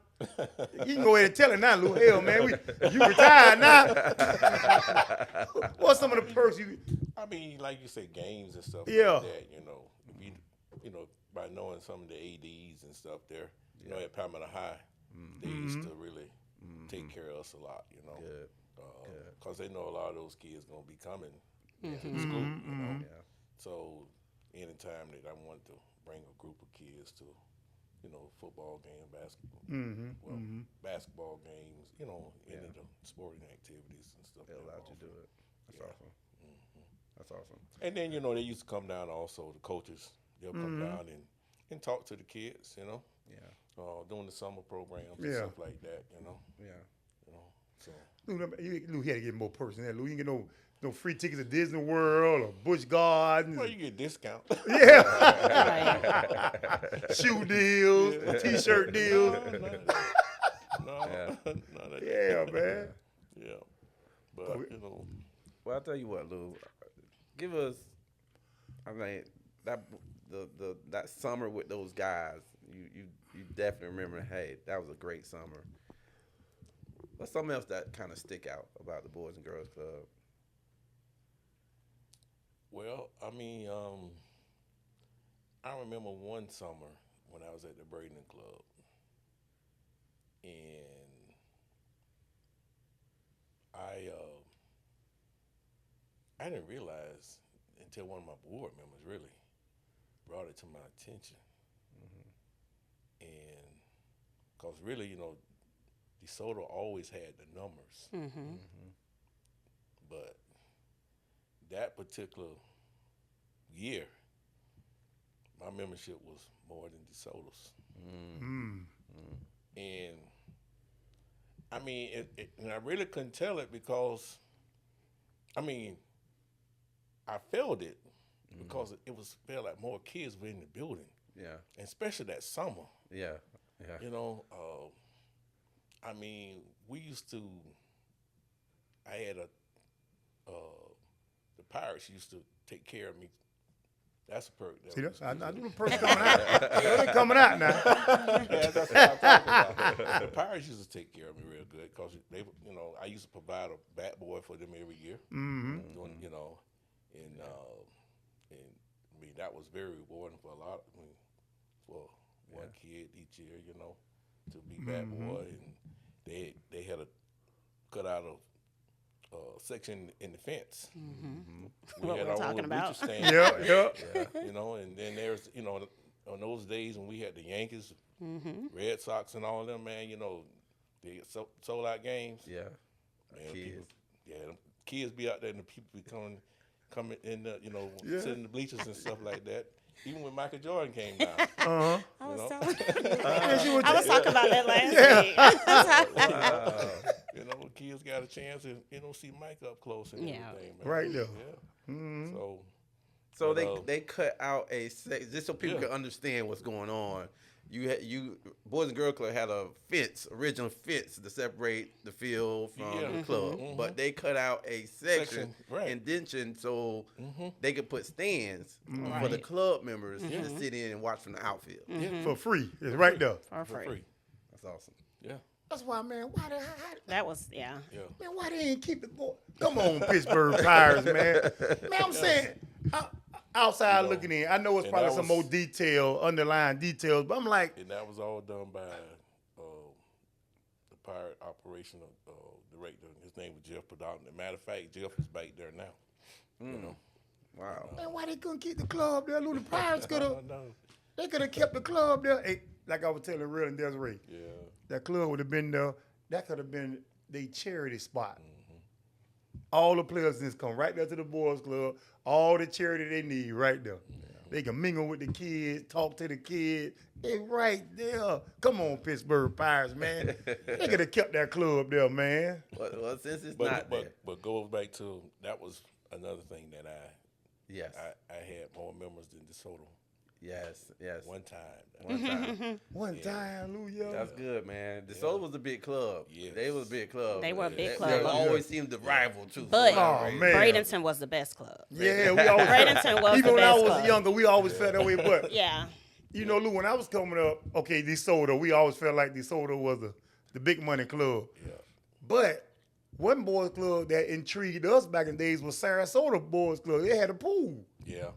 You can go ahead and tell it now, Lou. Hell, man, you retired now. What's some of the perks you? I mean, like you say, games and stuff Yeah. like that. You know, by knowing some of the ADs and stuff there. You know, at Palmetto High, they used to really take care of us a lot. You know, Good. because they know a lot of those kids gonna be coming to the school. You know, Yeah. so anytime that I wanted to bring a group of kids to, you know, football game, basketball games, you know, any of the sporting activities and stuff. They allowed you to do it. That's awesome. That's awesome. And then, you know, they used to come down also, the coaches, they'll come down and talk to the kids, you know, Yeah. doing the summer programs and Yeah. stuff like that, you know. Yeah. So Lou, he had to get more personnel. Lou, you can get no free tickets to Disney World or Busch Gardens. well, you get a discount. Yeah, Right. shoe deals, T-shirt deals. No. Yeah, man. Yeah. But, you know, Well, I'll tell you what, Lou. Give us, I mean, that summer with those guys, you definitely remember, hey, that was a great summer. What's something else that kind of stick out about the Boys and Girls Club? well, I mean, I remember one summer when I was at the Braden Club, and I didn't realize until one of my board members really brought it to my attention, and because really, you know, DeSoto always had the numbers, but that particular year, my membership was more than DeSoto's. And I mean, and I really couldn't tell it because, I mean, I felt it because it felt like more kids were in the building, Yeah. and especially that summer. Yeah. Yeah. You know, I mean, we used to. I had the Pirates used to take care of me. That's a perk. See, I knew the person coming out. They coming out now. Yeah, that's what I'm talking about. The Pirates used to take care of me real good because they, you know, I used to provide a bat boy for them every year. Doing, you know, and I mean that was very rewarding for a lot. I mean, for one kid each year, you know, to be bat boy, and they had a cut out of section in the fence. What had we're our talking own about. bleacher stand. Yeah. You know, and then there's, you know, on those days when we had the Yankees, Red Sox, and all of them, man, you know, they sold out games. Yeah. Man, Kids. them kids be out there and the people be coming in, you know, sitting in the bleachers and stuff like that. Even when Michael Jordan came down. I You was, know? I was talking about that last week. You know, kids got a chance to, you know, see Mike up close and Yeah. everything, man. Right there. Yeah. So But, they cut out a just so people can understand what's going on. You Boys and Girl Club had a original fence to separate the field from the club, but they cut out a section indention so they could put stands for the club members to sit in and watch from the outfield. For free. It's right there. For for free. free. That's awesome. Yeah. That's why, man, That was, yeah. man, why they ain't keep it going? Come on, Pittsburgh Pirates, man. Man, I'm saying, outside looking in, I know it's and probably that some was- more detail, underlying details, but I'm like, And that was all done by the pirate operational director. His name was Jeff Predominant. Matter of fact, Jeff is back there now. You know. Wow. man, why they couldn't keep the club there? Lou, the Pirates could have, No. they could have kept the club there. Hey, like I was telling Real and Desiree, Yeah. that club would have been there. That could have been their charity spot. All the players just come right there to the boys club. All the charity they need right there. They can mingle with the kids, talk to the kids. They right there. Come on, Pittsburgh Pirates, man. They could have kept that club there, man. Well, since it's not there, But goes back to, that was another thing that yes, I had more members than DeSoto yes. one time. One time. One time, Lou, yo. That's good, man. DeSoto was a big club. Yes. They was a big club. They were a big They club. always seemed to rival too. But Oh, man. Bradenton was the best club. Yeah, we always Bradenton was even the when I best was club. younger, we always felt that way, but Yeah. You know, Lou, when I was coming up, okay, DeSoto, we always felt like DeSoto was the big money club. Yeah. But one boys club that intrigued us back in the days was Sarasota Boys Club. They had a pool. Yeah.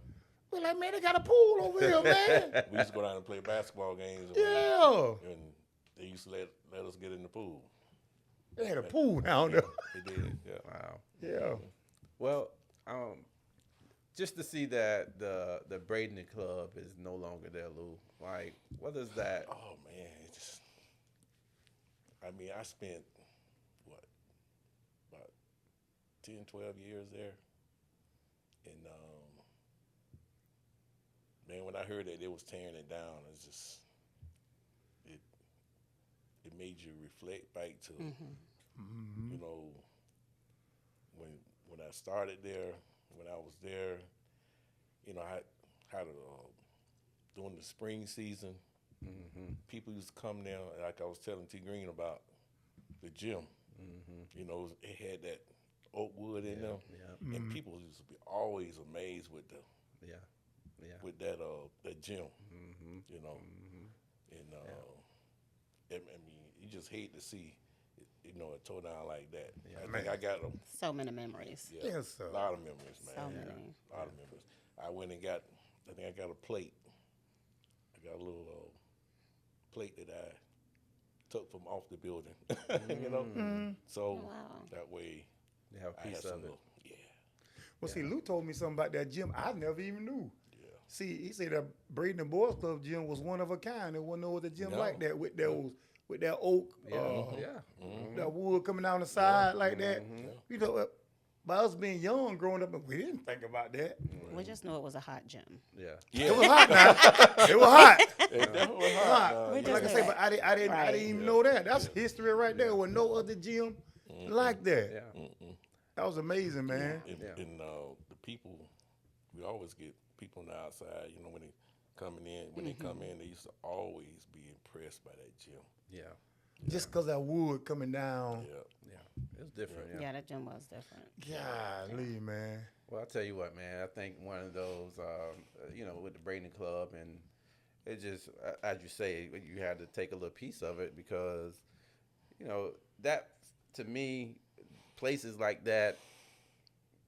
We're like, man, they got a pool over here, man. We used to go down and play basketball games. Yeah. And they used to let us get in the pool. They had a pool down there. They did. Yeah. Wow. Yeah. Well, just to see that the Braden Club is no longer there, Lou. Like, what is that? Oh man, it just. I mean, I spent about 10, 12 years there, and man, when I heard that they was tearing it down, it's just it made you reflect back to you know when I started there, when I was there, you know, how during the spring season, people used to come down, like I was telling T Green about the gym. You know, it had that oak wood in them, and people used to be always amazed with with that gym. You know, and I mean, you just hate to see it tore down like that. I think I got them. So many memories. Yes, sir. A lot of memories, man. So many. A lot of memories. I went and got, I think I got a plate. I got a little plate that I took from off the building, you know? So Wow. that way You have a I had piece some of it. little, Well, see, Lou told me something about that gym I never even knew. Yeah. See, he said that Braden and Boys Club gym was one of a kind. There wasn't no other gym No. like that with that oak, that wood coming down the side like that. You know, by us being young, growing up, we didn't think about that. We just knew it was a hot gym. Yeah. It was hot now. It was hot. It definitely was hot. hot. We Like just I knew say, it. but I didn't even know that. That's history right there. With no other gym like that. Yeah. That was amazing, man. And the people, we always get people on the outside, you know, when they coming in, when they come in, they used to always be impressed by that gym. Yeah. Just because that wood coming down. Yeah. Yeah. It's different. Yeah. Yeah, that gym was different. Golly, man. Well, I'll tell you what, man. I think one of those, with the Braden Club, and it just, as you say, you had to take a little piece of it because, that, to me, places like that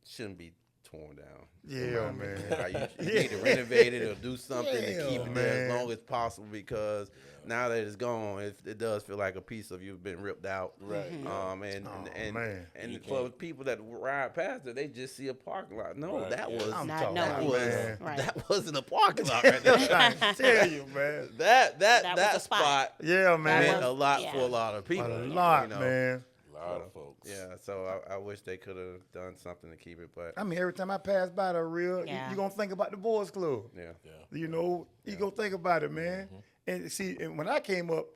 shouldn't be torn down. Yeah, man. Like you need to renovate it or do something to Yeah, keep it there as man. long as possible because now that it's gone, it does feel like a piece of you've been ripped out. Right. man. And for people that ride past it, they just see a parking lot. No, Right, that yeah. was I'm Not talking knowing. about, man. Right. that wasn't a parking lot right there. I tell you, man. that was a spot. spot Yeah, man. meant was- a lot yeah. for a lot of people. A lot, man. A lot of folks. Yeah, so I wish they could have done something to keep it, but I mean, every time I pass by the real, Yeah. you're going to think about the Boys Club. yeah. You know, you going to think about it, man. And see, and when I came up,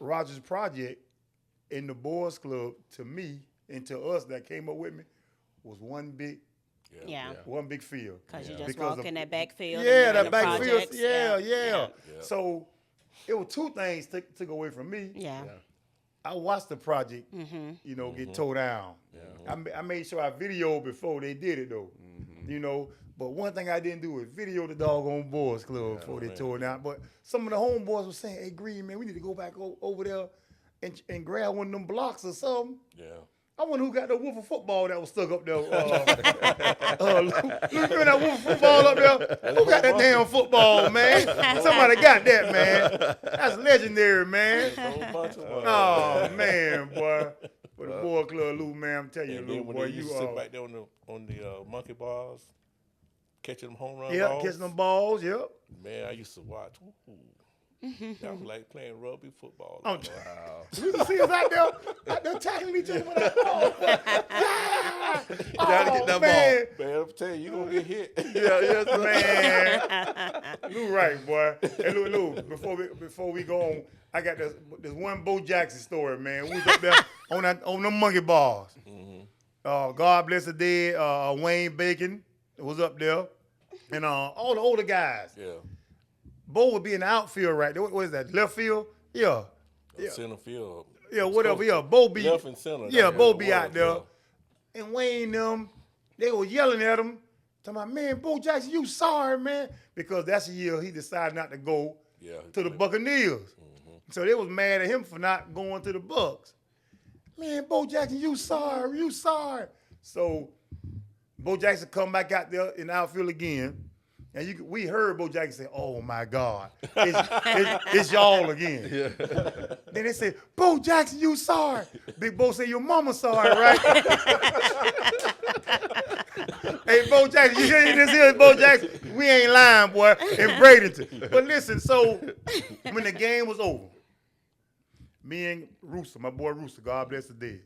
Rogers Project in the Boys Club, to me and to us that came up with me, was one big Yeah. field. Because you just Because walk of- in that backfield. Yeah, and that the back field. projects. Yeah. Yeah. So it was two things took away from me. Yeah. I watched the project, get tore down. I made sure I videoed before they did it, though. But one thing I didn't do was video the doggone Boys Club before they tore it down. But some of the homeboys were saying, hey, Green, man, we need to go back over there and grab one of them blocks or something. Yeah. I wonder who got the wolf of football that was stuck up there. Lou, you remember that wolf of football up there? Who got that damn football, man? Somebody got that, man. That's legendary, man. Whole bunch of Oh, man, boy. But the Boy Club, Lou, man, I'm telling you, And Lou, then when boy, they used you to sit back there on the monkey bars, catching them home run yeah, balls. catching them balls, yep. Man, I used to watch. Ooh. That was like playing rugby football. I'm Wow. You can see us out there tackling each other with that ball. gotta get that man. Man, I'm telling you, you gonna get hit. Man, Lou, right, boy. Hey, Lou, before we go on, I got this one Bo Jackson story, man. We was up there on them monkey bars. God bless the dead. Wayne Bacon was up there, and all the older guys. Yeah. Bo would be in the outfield right there. What is that? Left field? Yeah. Center field. Yeah, whatever. Yeah, Bo be Left and center. Yeah, That's Bo what be it out was, there. yeah. And Wayne them, they were yelling at him, talking about, man, Bo Jackson, you sorry, man. Because that's the year he decided not to go to the Buccaneers. So they was mad at him for not going to the Bucks. Man, Bo Jackson, you sorry. So Bo Jackson come back out there in the outfield again. And we heard Bo Jackson say, "Oh my God, it's y'all again." Yeah. Then they said, "Bo Jackson, you sorry." Big Bo said, "Your mama sorry, right?" Hey, Bo Jackson, you hear this here, Bo Jackson? We ain't lying, boy, in Bradenton. But listen, so when the game was over, me and Rooster, my boy Rooster, God bless the dead.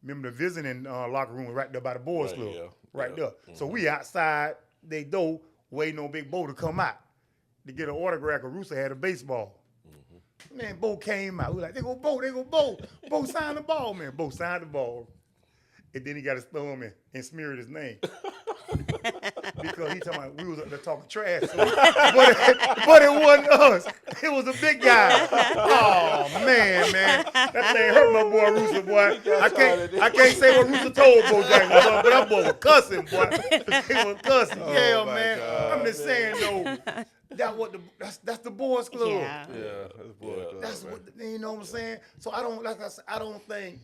Remember the visiting locker room was right there by the boys club, right there. So we outside they door waiting on Big Bo to come out to get an autograph because Rooster had a baseball. Man, Bo came out. We were like, they go Bo. Bo signed the ball, man. Bo signed the ball. And then he got his thumb and smeared his name. Because he talking about we was up there talking trash. So, but it wasn't us. It was a big guy. Oh man. That thing hurt my boy Rooster, boy. I can't say what Rooster told Bo Jackson, but that boy was cussing, boy. He was cussing. Yeah, man. God. I'm just saying though, that's the boys club. Yeah. That's boy club, That's man. what you know what I'm saying? So I don't think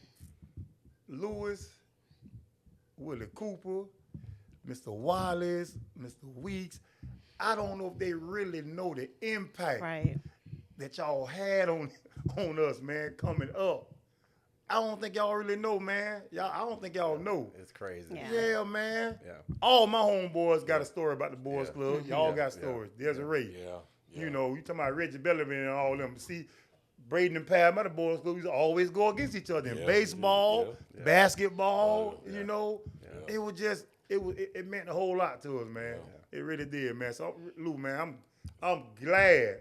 Louis, Willie Cooper, Mr. Wallace, Mr. Weeks, I don't know if they really know the impact that y'all had on us, man, coming up. I don't think y'all really know, man. I don't think y'all know. It's crazy. Yeah, man. Yeah. All my homeboys got a story about the boys club. Y'all got stories. Desiree. Yeah. You know, you talking about Reggie Bellarmine and all them. See, Braden and Pat, my boys club, used to always go against each other in baseball, basketball, you know. Yeah. It was just, it meant a whole lot to us, man. It really did, man. So, Lou, man, I'm glad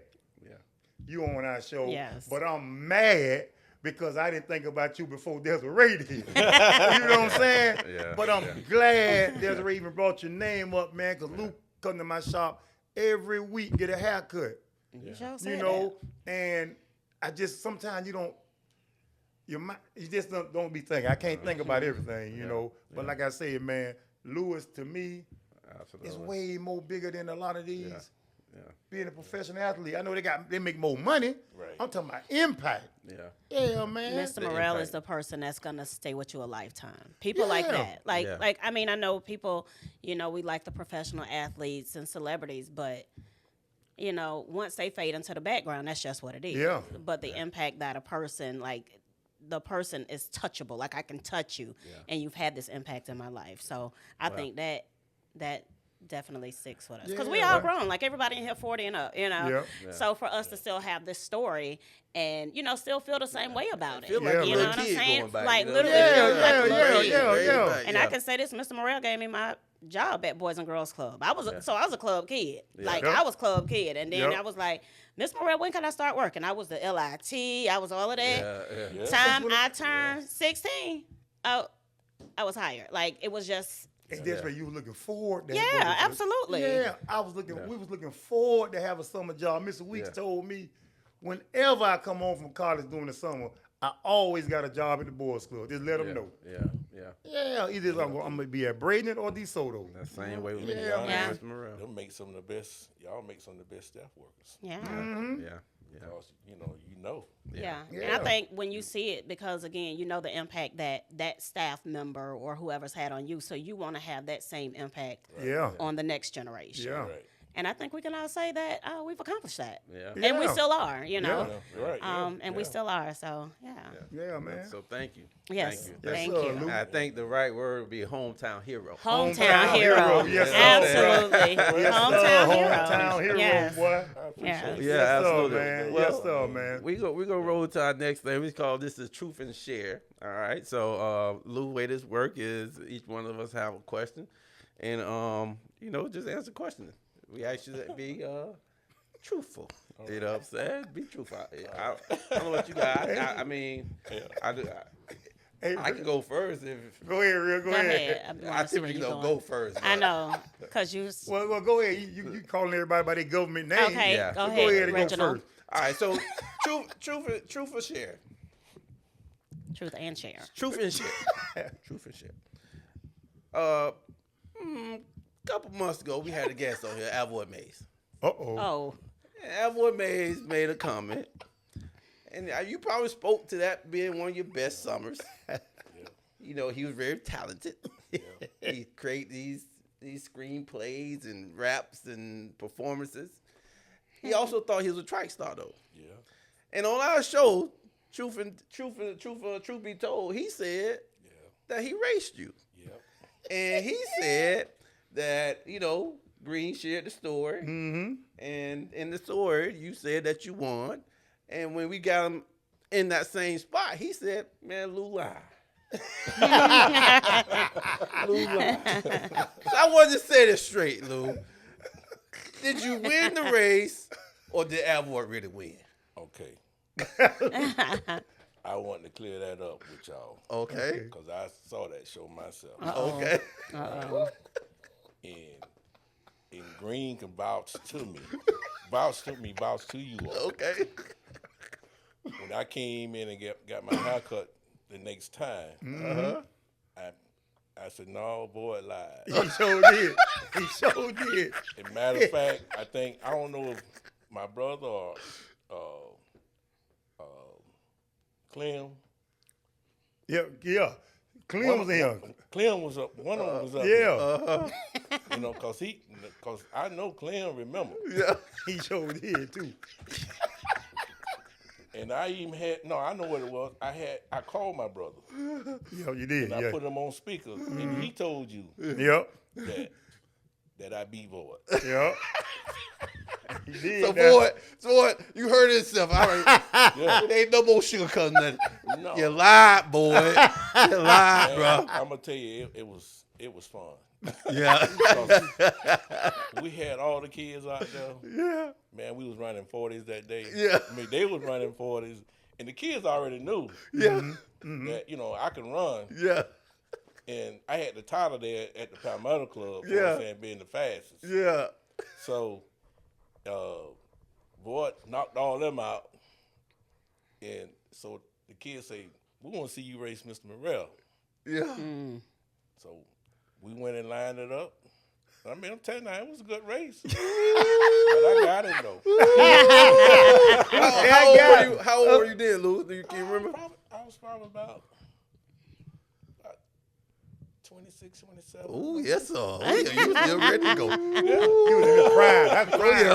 you on our show. Yes. But I'm mad because I didn't think about you before Desiree did. You know what I'm saying? Yeah. But I'm glad Desiree even brought your name up, man, because Luke come to my shop every week, get a haircut. You You know, and I just, sometimes you just don't be thinking. I can't think about everything, you know. But like I said, man, Louis, to me, is way more bigger than a lot of these. Being a professional athlete, I know they make more money. Right. I'm talking about impact. Yeah, man. Mr. Murrell is the person that's gonna stay with you a lifetime. People like that. Like I mean, I know people, you know, we like the professional athletes and celebrities, but you know, once they fade into the background, that's just what it is. Yeah. But the impact that a person, like the person is touchable. Like I can touch you and you've had this impact in my life. So I think that definitely sticks with us because we all grown, like everybody in here 40 and up, you know. So for us to still have this story and you know still feel the same way about it, Feel like you a know little what I'm kid saying? going back, Like you know? literally, Yeah. And I can say this: Mr. Murrell gave me my job at Boys and Girls Club. I was a club kid, like I was club kid, and then I was like, Mr. Murrell, when can I start working? I was the LIT, I was all of that. Time I turned 16, I was hired. Like it was just. And that's where you were looking forward to. Yeah, absolutely. Yeah, we was looking forward to have a summer job. Mr. Weeks told me whenever I come home from college during the summer, I always got a job at the boys club. Just let them know. Yeah, either I'm going to be at Braden or DeSoto. That same way with me. Yeah. Mr. Morrell. Y'all make some of the best staff workers. Yeah. Because, you know. Yeah. And I think when you see it, because again, you know the impact that staff member or whoever's had on you, so you want to have that same impact on the next generation. Yeah. Right. And I think we can all say that we've accomplished that. Yeah. And we still are, you know. Right. We still are. So, Yeah, man. So thank you. Yes. Thank you. Thank you. I think the right word would be hometown hero. Hometown hero. Yes, Absolutely. Hometown hero. Hometown hero, Yes. boy. Yeah. Yeah, absolutely. Man. Well, Yes, sir, man. We go roll to our next thing. We call this is Truth and Share. All right. So Lou, way this work is each one of us have a question, and just answer questions. We ask you to be truthful. You know what I'm saying? Be truthful. I don't know what you got. I mean, I can go first. Go ahead, Real. Go ahead. I typically go first. I know, because you. Well, go ahead. You calling everybody by their government name. Okay, Yeah. go So ahead, Go ahead and go Reginald. first. All right. So truth or share. Truth and share. Truth and share. Truth and share. Couple months ago, we had a guest on here, Alvoid Maze. Uh-oh. Oh. Alvoid made a comment, and you probably spoke to that being one of your best summers. You know, he was very talented. He create these screenplays and raps and performances. He also thought he was a track star though. Yeah. And on our show, Troof Be Told, he said that he raced you. Yep. And he said that, you know, Green shared the story. Mm-hmm. And in the story, you said that you won. And when we got him in that same spot, he said, man, Lou lied. Lou lied. So I wanted to say this straight, Lou. Did you win the race or did Alvoid really win? Okay. I want to clear that up with y'all. Okay. Because I saw that show myself. Okay. And Green can vouch to me. Vouch to you all. Okay. When I came in and got my haircut the next time, I said, no, boy, lied. He sure did. He sure did. As a matter of fact, I don't know if my brother or Clem. Yeah. Clem was in here. Clem was up. One of them was up. Yeah. You know, cause I know Clem remember. Yeah. He sure did too. And I even I know what it was. I called my brother. Yeah, you did. And I Yeah. put him on speaker, and he told you Yep. that I beat Void. Yep. He did. So, now. boy, you heard it yourself. All right. Yeah. There ain't no more sugarcoating nothing. No. You lied, boy. You lied, bro. I'm gonna tell you, it was fun. Yeah. We had all the kids out there. Yeah. Man, we was running 40s that day. Yeah. I mean, they was running 40s, and the kids already knew Yeah. that, you know, I can run. Yeah. And I had the title there at the Palmetto Club, you know what Yeah. I'm saying, being the fastest. Yeah. So, Void knocked all them out. And so the kids say, we want to see you race Mr. Murrell. Yeah. So we went and lined it up. I mean, I'm telling you, it was a good race. But I got it, though. How old were you then, Lou? Can you remember? I was probably about 26, 27. Oh, yes, sir. Oh, yeah, you was still ready to go. He was in the prime. That's prime. Yeah.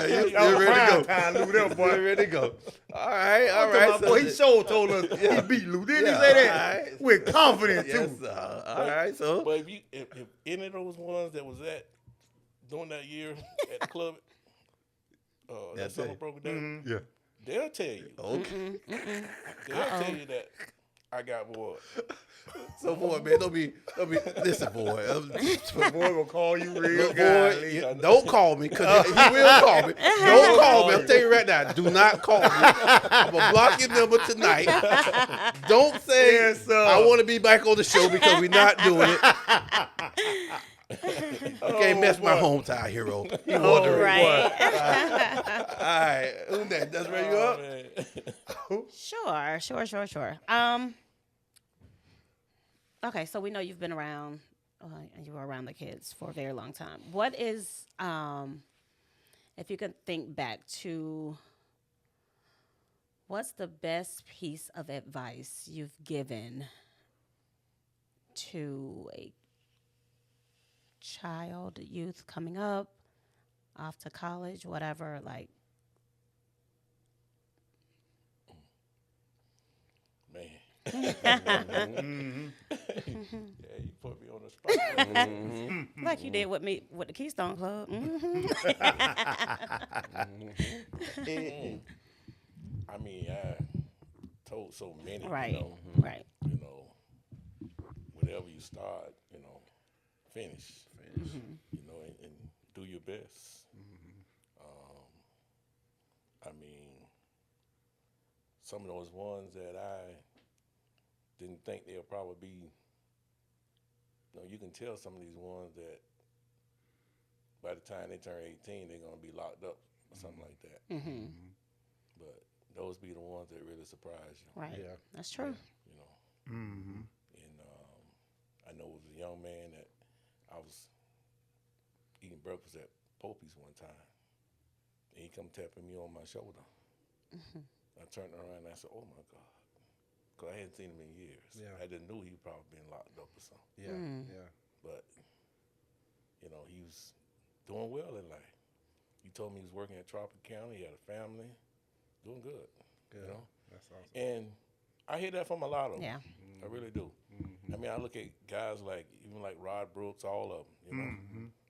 You was still ready to go. Time, Lou, them boy. Still ready to go. All right. My boy, he sure told us he beat Lou. Didn't he say that? all right. With confidence, Yes, too. sir. All right, so. But if any of those ones that was during that year at the club, that That's summer it. program, Yeah. they'll tell you. Okay. They'll tell you that I got Void. So, boy, man, don't be. Listen, boy. The boy gonna call you real Look, guy. boy, don't call me, because he will call me. Don't call me. I'm telling you right now, do not call me. I'm going to block your number tonight. Don't say, Yes, sir. I want to be back on the show because we're not doing it. You can't mess my hometown hero. You wondering. Right. All right. Who's that? Desiree, you up? Sure. Okay, so we know you've been around, and you were around the kids for a very long time. What is, if you can think back to, what's the best piece of advice you've given to a child, youth coming up, off to college, whatever, like? Man. Yeah, you put me on the spot. Like you did with me with the Keystone Club. I mean, I told so many, Right, you know, right. whatever you start, finish, you know, and do your best. I mean, some of those ones that I didn't think they'll probably be, you can tell some of these ones that by the time they turn 18, they're going to be locked up or something like that. But those be the ones that really surprise you. Right. Yeah. That's true. You know. And I know it was a young man that I was eating breakfast at Popey's one time. And he come tapping me on my shoulder. I turned around and I said, "Oh my God," because I hadn't seen him in years. Yeah. I didn't know he probably been locked up or something. Yeah, yeah. But you know, he was doing well in life. He told me he was working at Troof County. He had a family, doing good. Good. You know, That's awesome. and I hear that from a lot of them. Yeah. I really do. I mean, I look at guys like even like Rod Brooks, all of them. You know,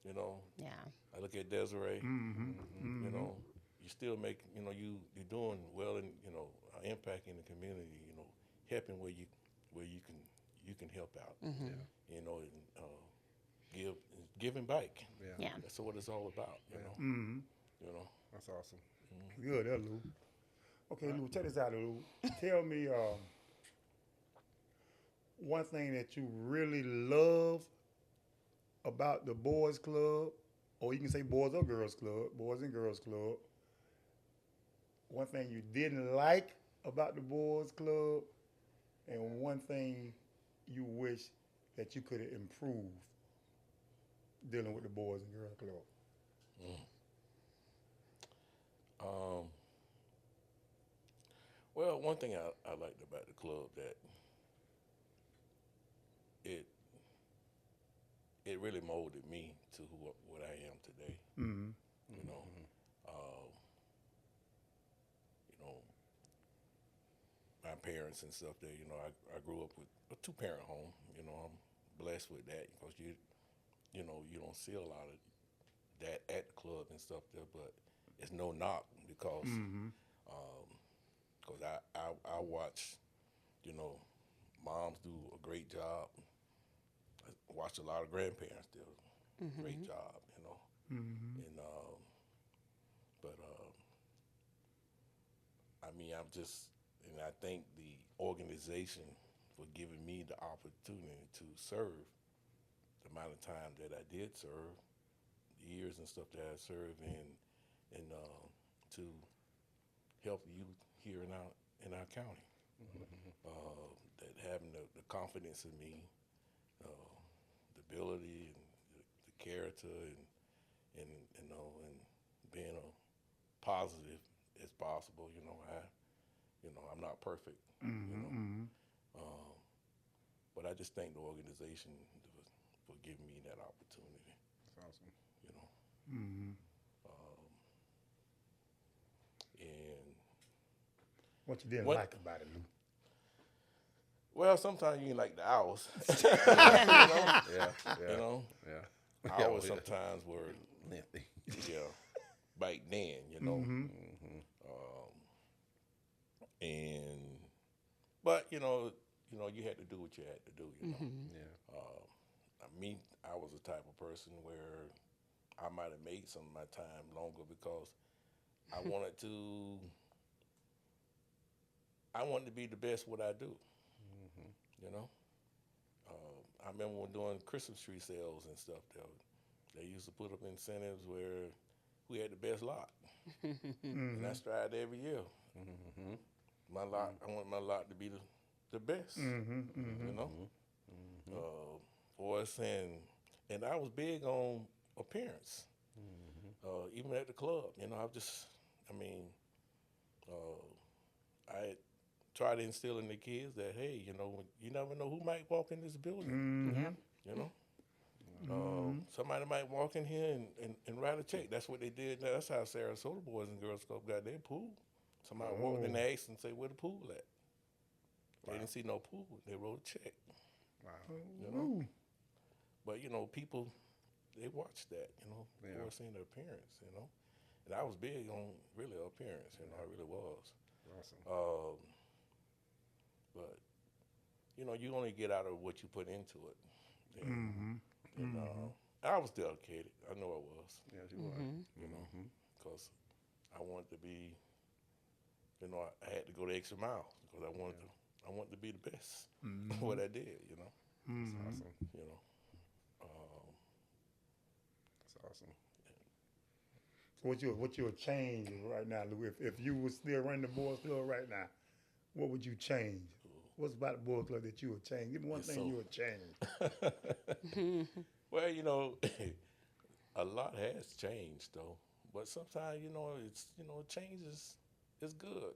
you know. Yeah. I look at Desiree. You know, you still make. You know, you're doing well and you know, impact in the community. You know, helping where you can help out. You know, and giving back. Yeah. That's what it's all about. You know. You know. That's awesome. Good, there, Lou. Okay, Lou, check this out, Lou. Tell me one thing that you really love about the boys club, or you can say boys or girls club, boys and girls club. One thing you didn't like about the boys club, and one thing you wish that you could have improved dealing with the boys and girls club. Well, one thing I liked about the club that it really molded me to what I am today. You know, you know, my parents and stuff there. You know, I grew up with a 2-parent home. You know, I'm blessed with that because you know, you don't see a lot of that at the club and stuff there, but it's no knock because I watch, you know, moms do a great job. I watch a lot of grandparents do a great job, you know. And but I mean, and I thank the organization for giving me the opportunity to serve the amount of time that I did serve, the years and stuff that I served, and to help youth here in our county. That having the confidence in me, the ability and the character and you know, and being a positive as possible. You know, I'm not perfect. You know, but I just thank the organization for giving me that opportunity. That's awesome. You know. And What you didn't like about it, Lou? well, sometimes you ain't like the hours. Yeah, You know, yeah. hours sometimes were Lengthy. back then. You know, but you know, you had to do what you had to do. You know, Yeah. I was the type of person where I might have made some of my time longer because I wanted to be the best what I do. You know, I remember when doing Christmas tree sales and stuff. They used to put up incentives where we had the best lot, and I strive every year. My lot, I want my lot to be the best. You know, boys and I was big on appearance. Even at the club, you know, I try to instill in the kids that, hey, you know, you never know who might walk in this building. You know, somebody might walk in here and write a check. That's what they did. That's how Sarasota Boys and Girls Club got their pool. Somebody walked in and asked and say, where the pool at? They didn't see no pool. They wrote a check. Wow. You know, but you know, people, they watch that. You know, Yeah. they were seeing the appearance. You know, and I was big on really appearance. You know, I really was. Awesome. But you know, you only get out of what you put into it. And I was dedicated. I know I was. Yes, you are. You know, because I wanted to be. You know, I had to go the extra mile because I wanted to be the best. What I did. You know. That's awesome. You know. That's awesome. What you would change right now, Lou? If you were still running the boys club right now, what would you change? What's about the boys club that you would change? Give me one thing you would change. Well, you know, a lot has changed though, But sometimes, it's change is good.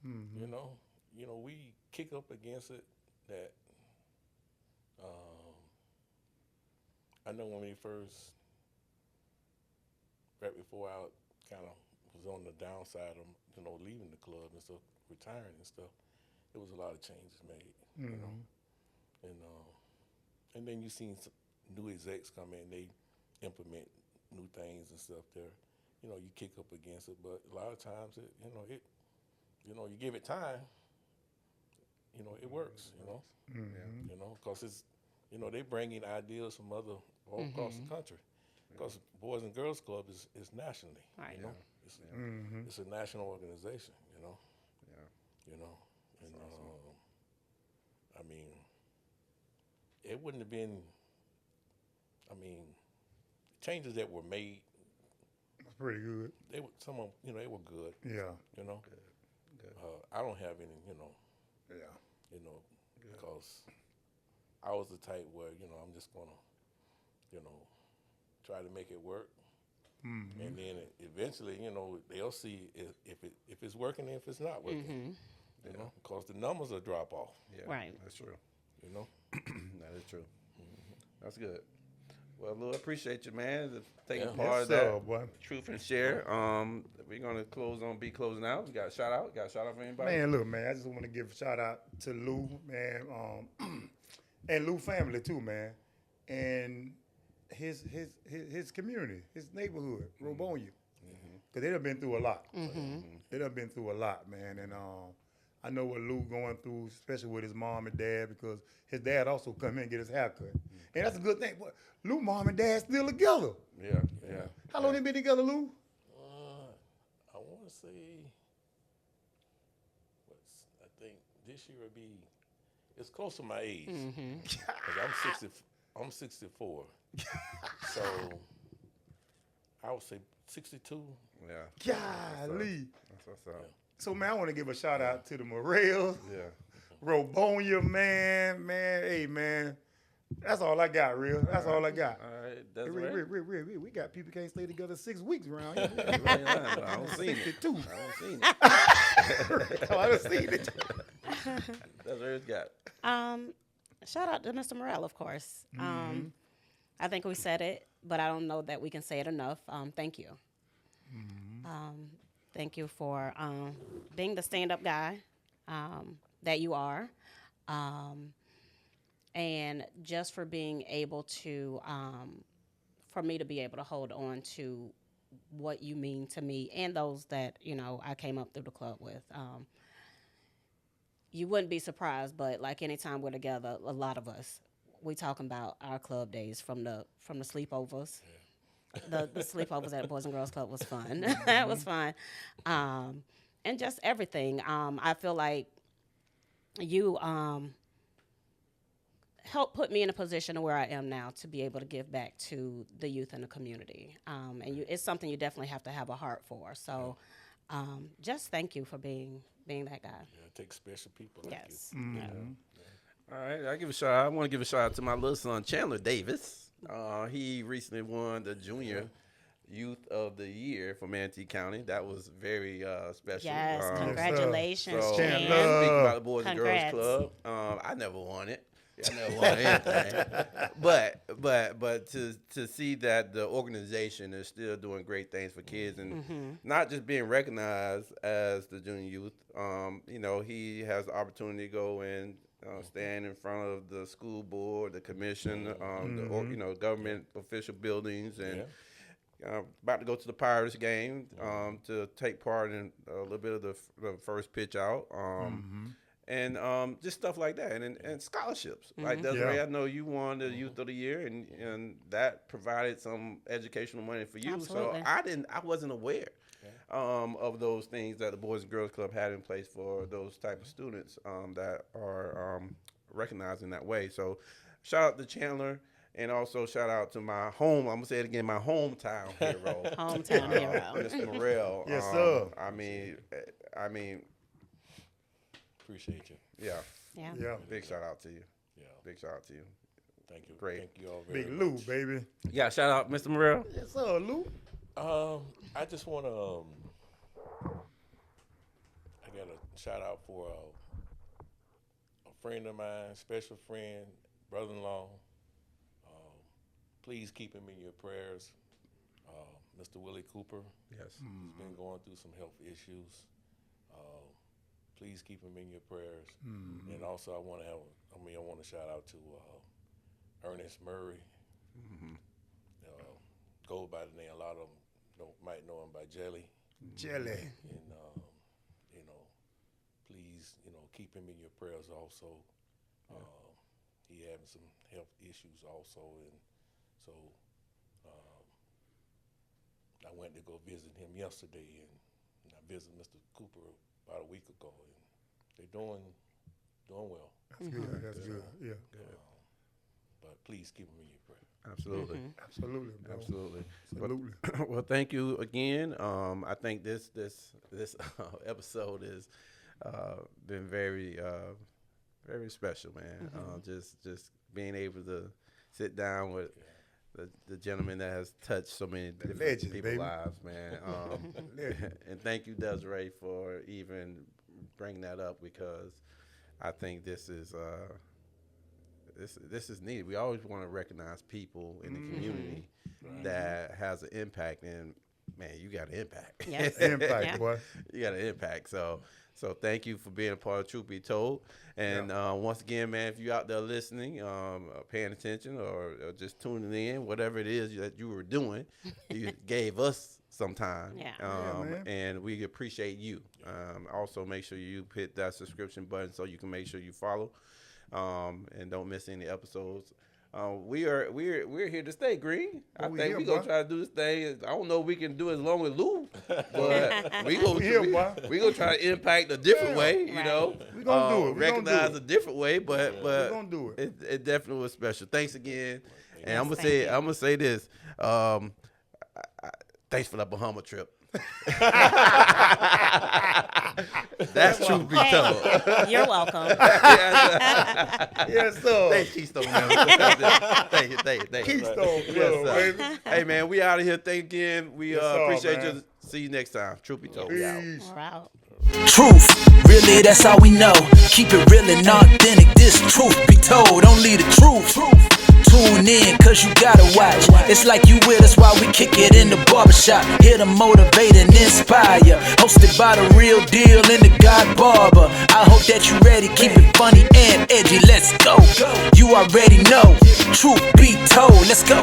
Mm-hmm. We kick up against it. That I know when we first, right before I kind of was on the downside of leaving the club and stuff, retiring and stuff, there was a lot of changes made. And then you seen some new execs come in, they implement new things and stuff there. You kick up against it, but a lot of times you give it time. It works. Because it's they bring in ideas from all across the country. Because Boys and Girls Club is nationally. Right. It's a national organization. And I mean, it wouldn't have been. I mean, changes that were made. Pretty good. They were they were good. Yeah. Good. I don't have any, Yeah. because I was the type where I'm just gonna, try to make it work, and then eventually, they'll see if it's working and if it's not working, because the numbers will drop off. Yeah, Right. That's true. That is true. That's good. Well, Lou, I appreciate you, man, for taking Yeah. part of Yes, sir, that. boy. Truth and share. We're gonna be closing out. We got a shout out. Got a shout out for anybody? Man, look, man, I just want to give a shout out to Lou, man, and Lou family too, man, and his community, his neighborhood, Robonia, because they done been through a lot. They done been through a lot, man, and I know what Lou going through, especially with his mom and dad, because his dad also come in and get his hair cut, and that's a good thing. But Lou mom and dad still together. Yeah. How long they been together, Lou? I want to say, I think this year will be, it's close to my age. Because I'm 64. So I would say 62. Yeah. Golly. That's what's up. So, man, I want to give a shout out to the Murrells, Yeah. Robonia, man, hey, man. That's all I got, real. That's all I got. All right. Hey, Desiree. we got people can't stay together 6 weeks around here. I don't see it. 62. I don't see it. I done seen it. Desiree's got. Shout out to Mr. Murrell, of course. I think we said it, but I don't know that we can say it enough. Thank you. Thank you for being the stand-up guy that you are, and just for being able to, for me to be able to hold on to what you mean to me and those that, I came up through the club with. You wouldn't be surprised, but like anytime we're together, a lot of us, we talking about our club days from the sleepovers. The sleepovers at the Boys and Girls Club was fun. That was fun. And just everything. I feel like you helped put me in a position where I am now to be able to give back to the youth in the community. And it's something you definitely have to have a heart for. So just thank you for being that guy. Yeah, it takes special people like Yes. you. Yeah. All right, I want to give a shout out to my little son Chandler Davis. He recently won the Junior Youth of the Year for Manatee County. That was very special. Yes, So, congratulations, Chandler. speaking Chan. about the Boys and Girls Congrats. Club, I never won it. I never won anything. But to see that the organization is still doing great things for kids and not just being recognized as the junior youth. He has the opportunity to go and stand in front of the school board, the commission, the government official buildings, and about to go to the Pirates game to take part in a little bit of the first pitch out. And just stuff like that, and scholarships. Like Desiree, I know you won the Youth of the Year, and that provided some educational money for you. Absolutely. So I wasn't aware of those things that the Boys and Girls Club had in place for those type of students that are recognized in that way. So shout out to Chandler, and also shout out to my I'm gonna say it again, my hometown hero, Hometown hero. Mr. Murrell. Yes, sir. I mean. Appreciate you. Yeah. Big shout out to you. Yeah. Big shout out to you. Thank you. Great. Thank you all very Big much. Lou, baby. Yeah, shout out, Mr. Morrell. Yes, sir, Lou. I just want to. I got a shout out for a friend of mine, special friend, brother-in-law. Please keep him in your prayers. Mr. Willie Cooper. Yes. He's been going through some health issues. Please keep him in your prayers. And also, I want to shout out to Ernest Murray. Goes by the name. A lot of them might know him by Jelly. Jelly. And please, keep him in your prayers. Also, he having some health issues also, and so I went to go visit him yesterday, and I visited Mr. Cooper about a week ago, and they're doing well. That's good. That's good. Yeah. But please keep him in your prayer. Absolutely. Absolutely, bro. Absolutely. Absolutely. Well, thank you again. I think this episode has been very special, man. Just being able to sit down with the gentleman that has touched so many different legend, people's baby. lives, man. And thank you, Desiree, for even bringing that up, because I think this is needed. We always want to recognize people in the community that has an impact, and man, you got an impact. Yes. Impact, boy. You got an impact. So thank you for being a part of Troof Be Told. And once again, man, if you're out there listening, paying attention, or just tuning in, whatever it is that you were doing, you gave us some time. Yeah. And we appreciate you. Also, make sure you hit that subscription button so you can make sure you follow, and don't miss any episodes. We're here to stay, Green. I think we're gonna try to do this thing. I don't know if we can do it as long as Lou, but we gonna try to impact a different way. You know, we gonna do it. We recognize gonna do a different way, but we gonna do it. It definitely was special. Thanks again, and Yes, I'm thank you. gonna say this. Thanks for that Bahama trip. That's Troof Be Told. You're welcome. Yes, sir. Thanks, Keystone. Thank you. Keystone Club, Yes, baby. Hey, man, we out of here. Thank you again. We Yes, sir, appreciate man. you. See you next time. Troof Be Told. We out. Peace. We're out. Truth, really, that's all we know. Keep it real and authentic. This truth be told, only the truth. Tune in, cause you gotta watch. It's like you with us while we kick it in the barbershop. Here to motivate and inspire. Hosted by the real deal and the God Barber. I hope that you ready. Keep it funny and edgy. Let's go. You already know. Truth be told. Let's go.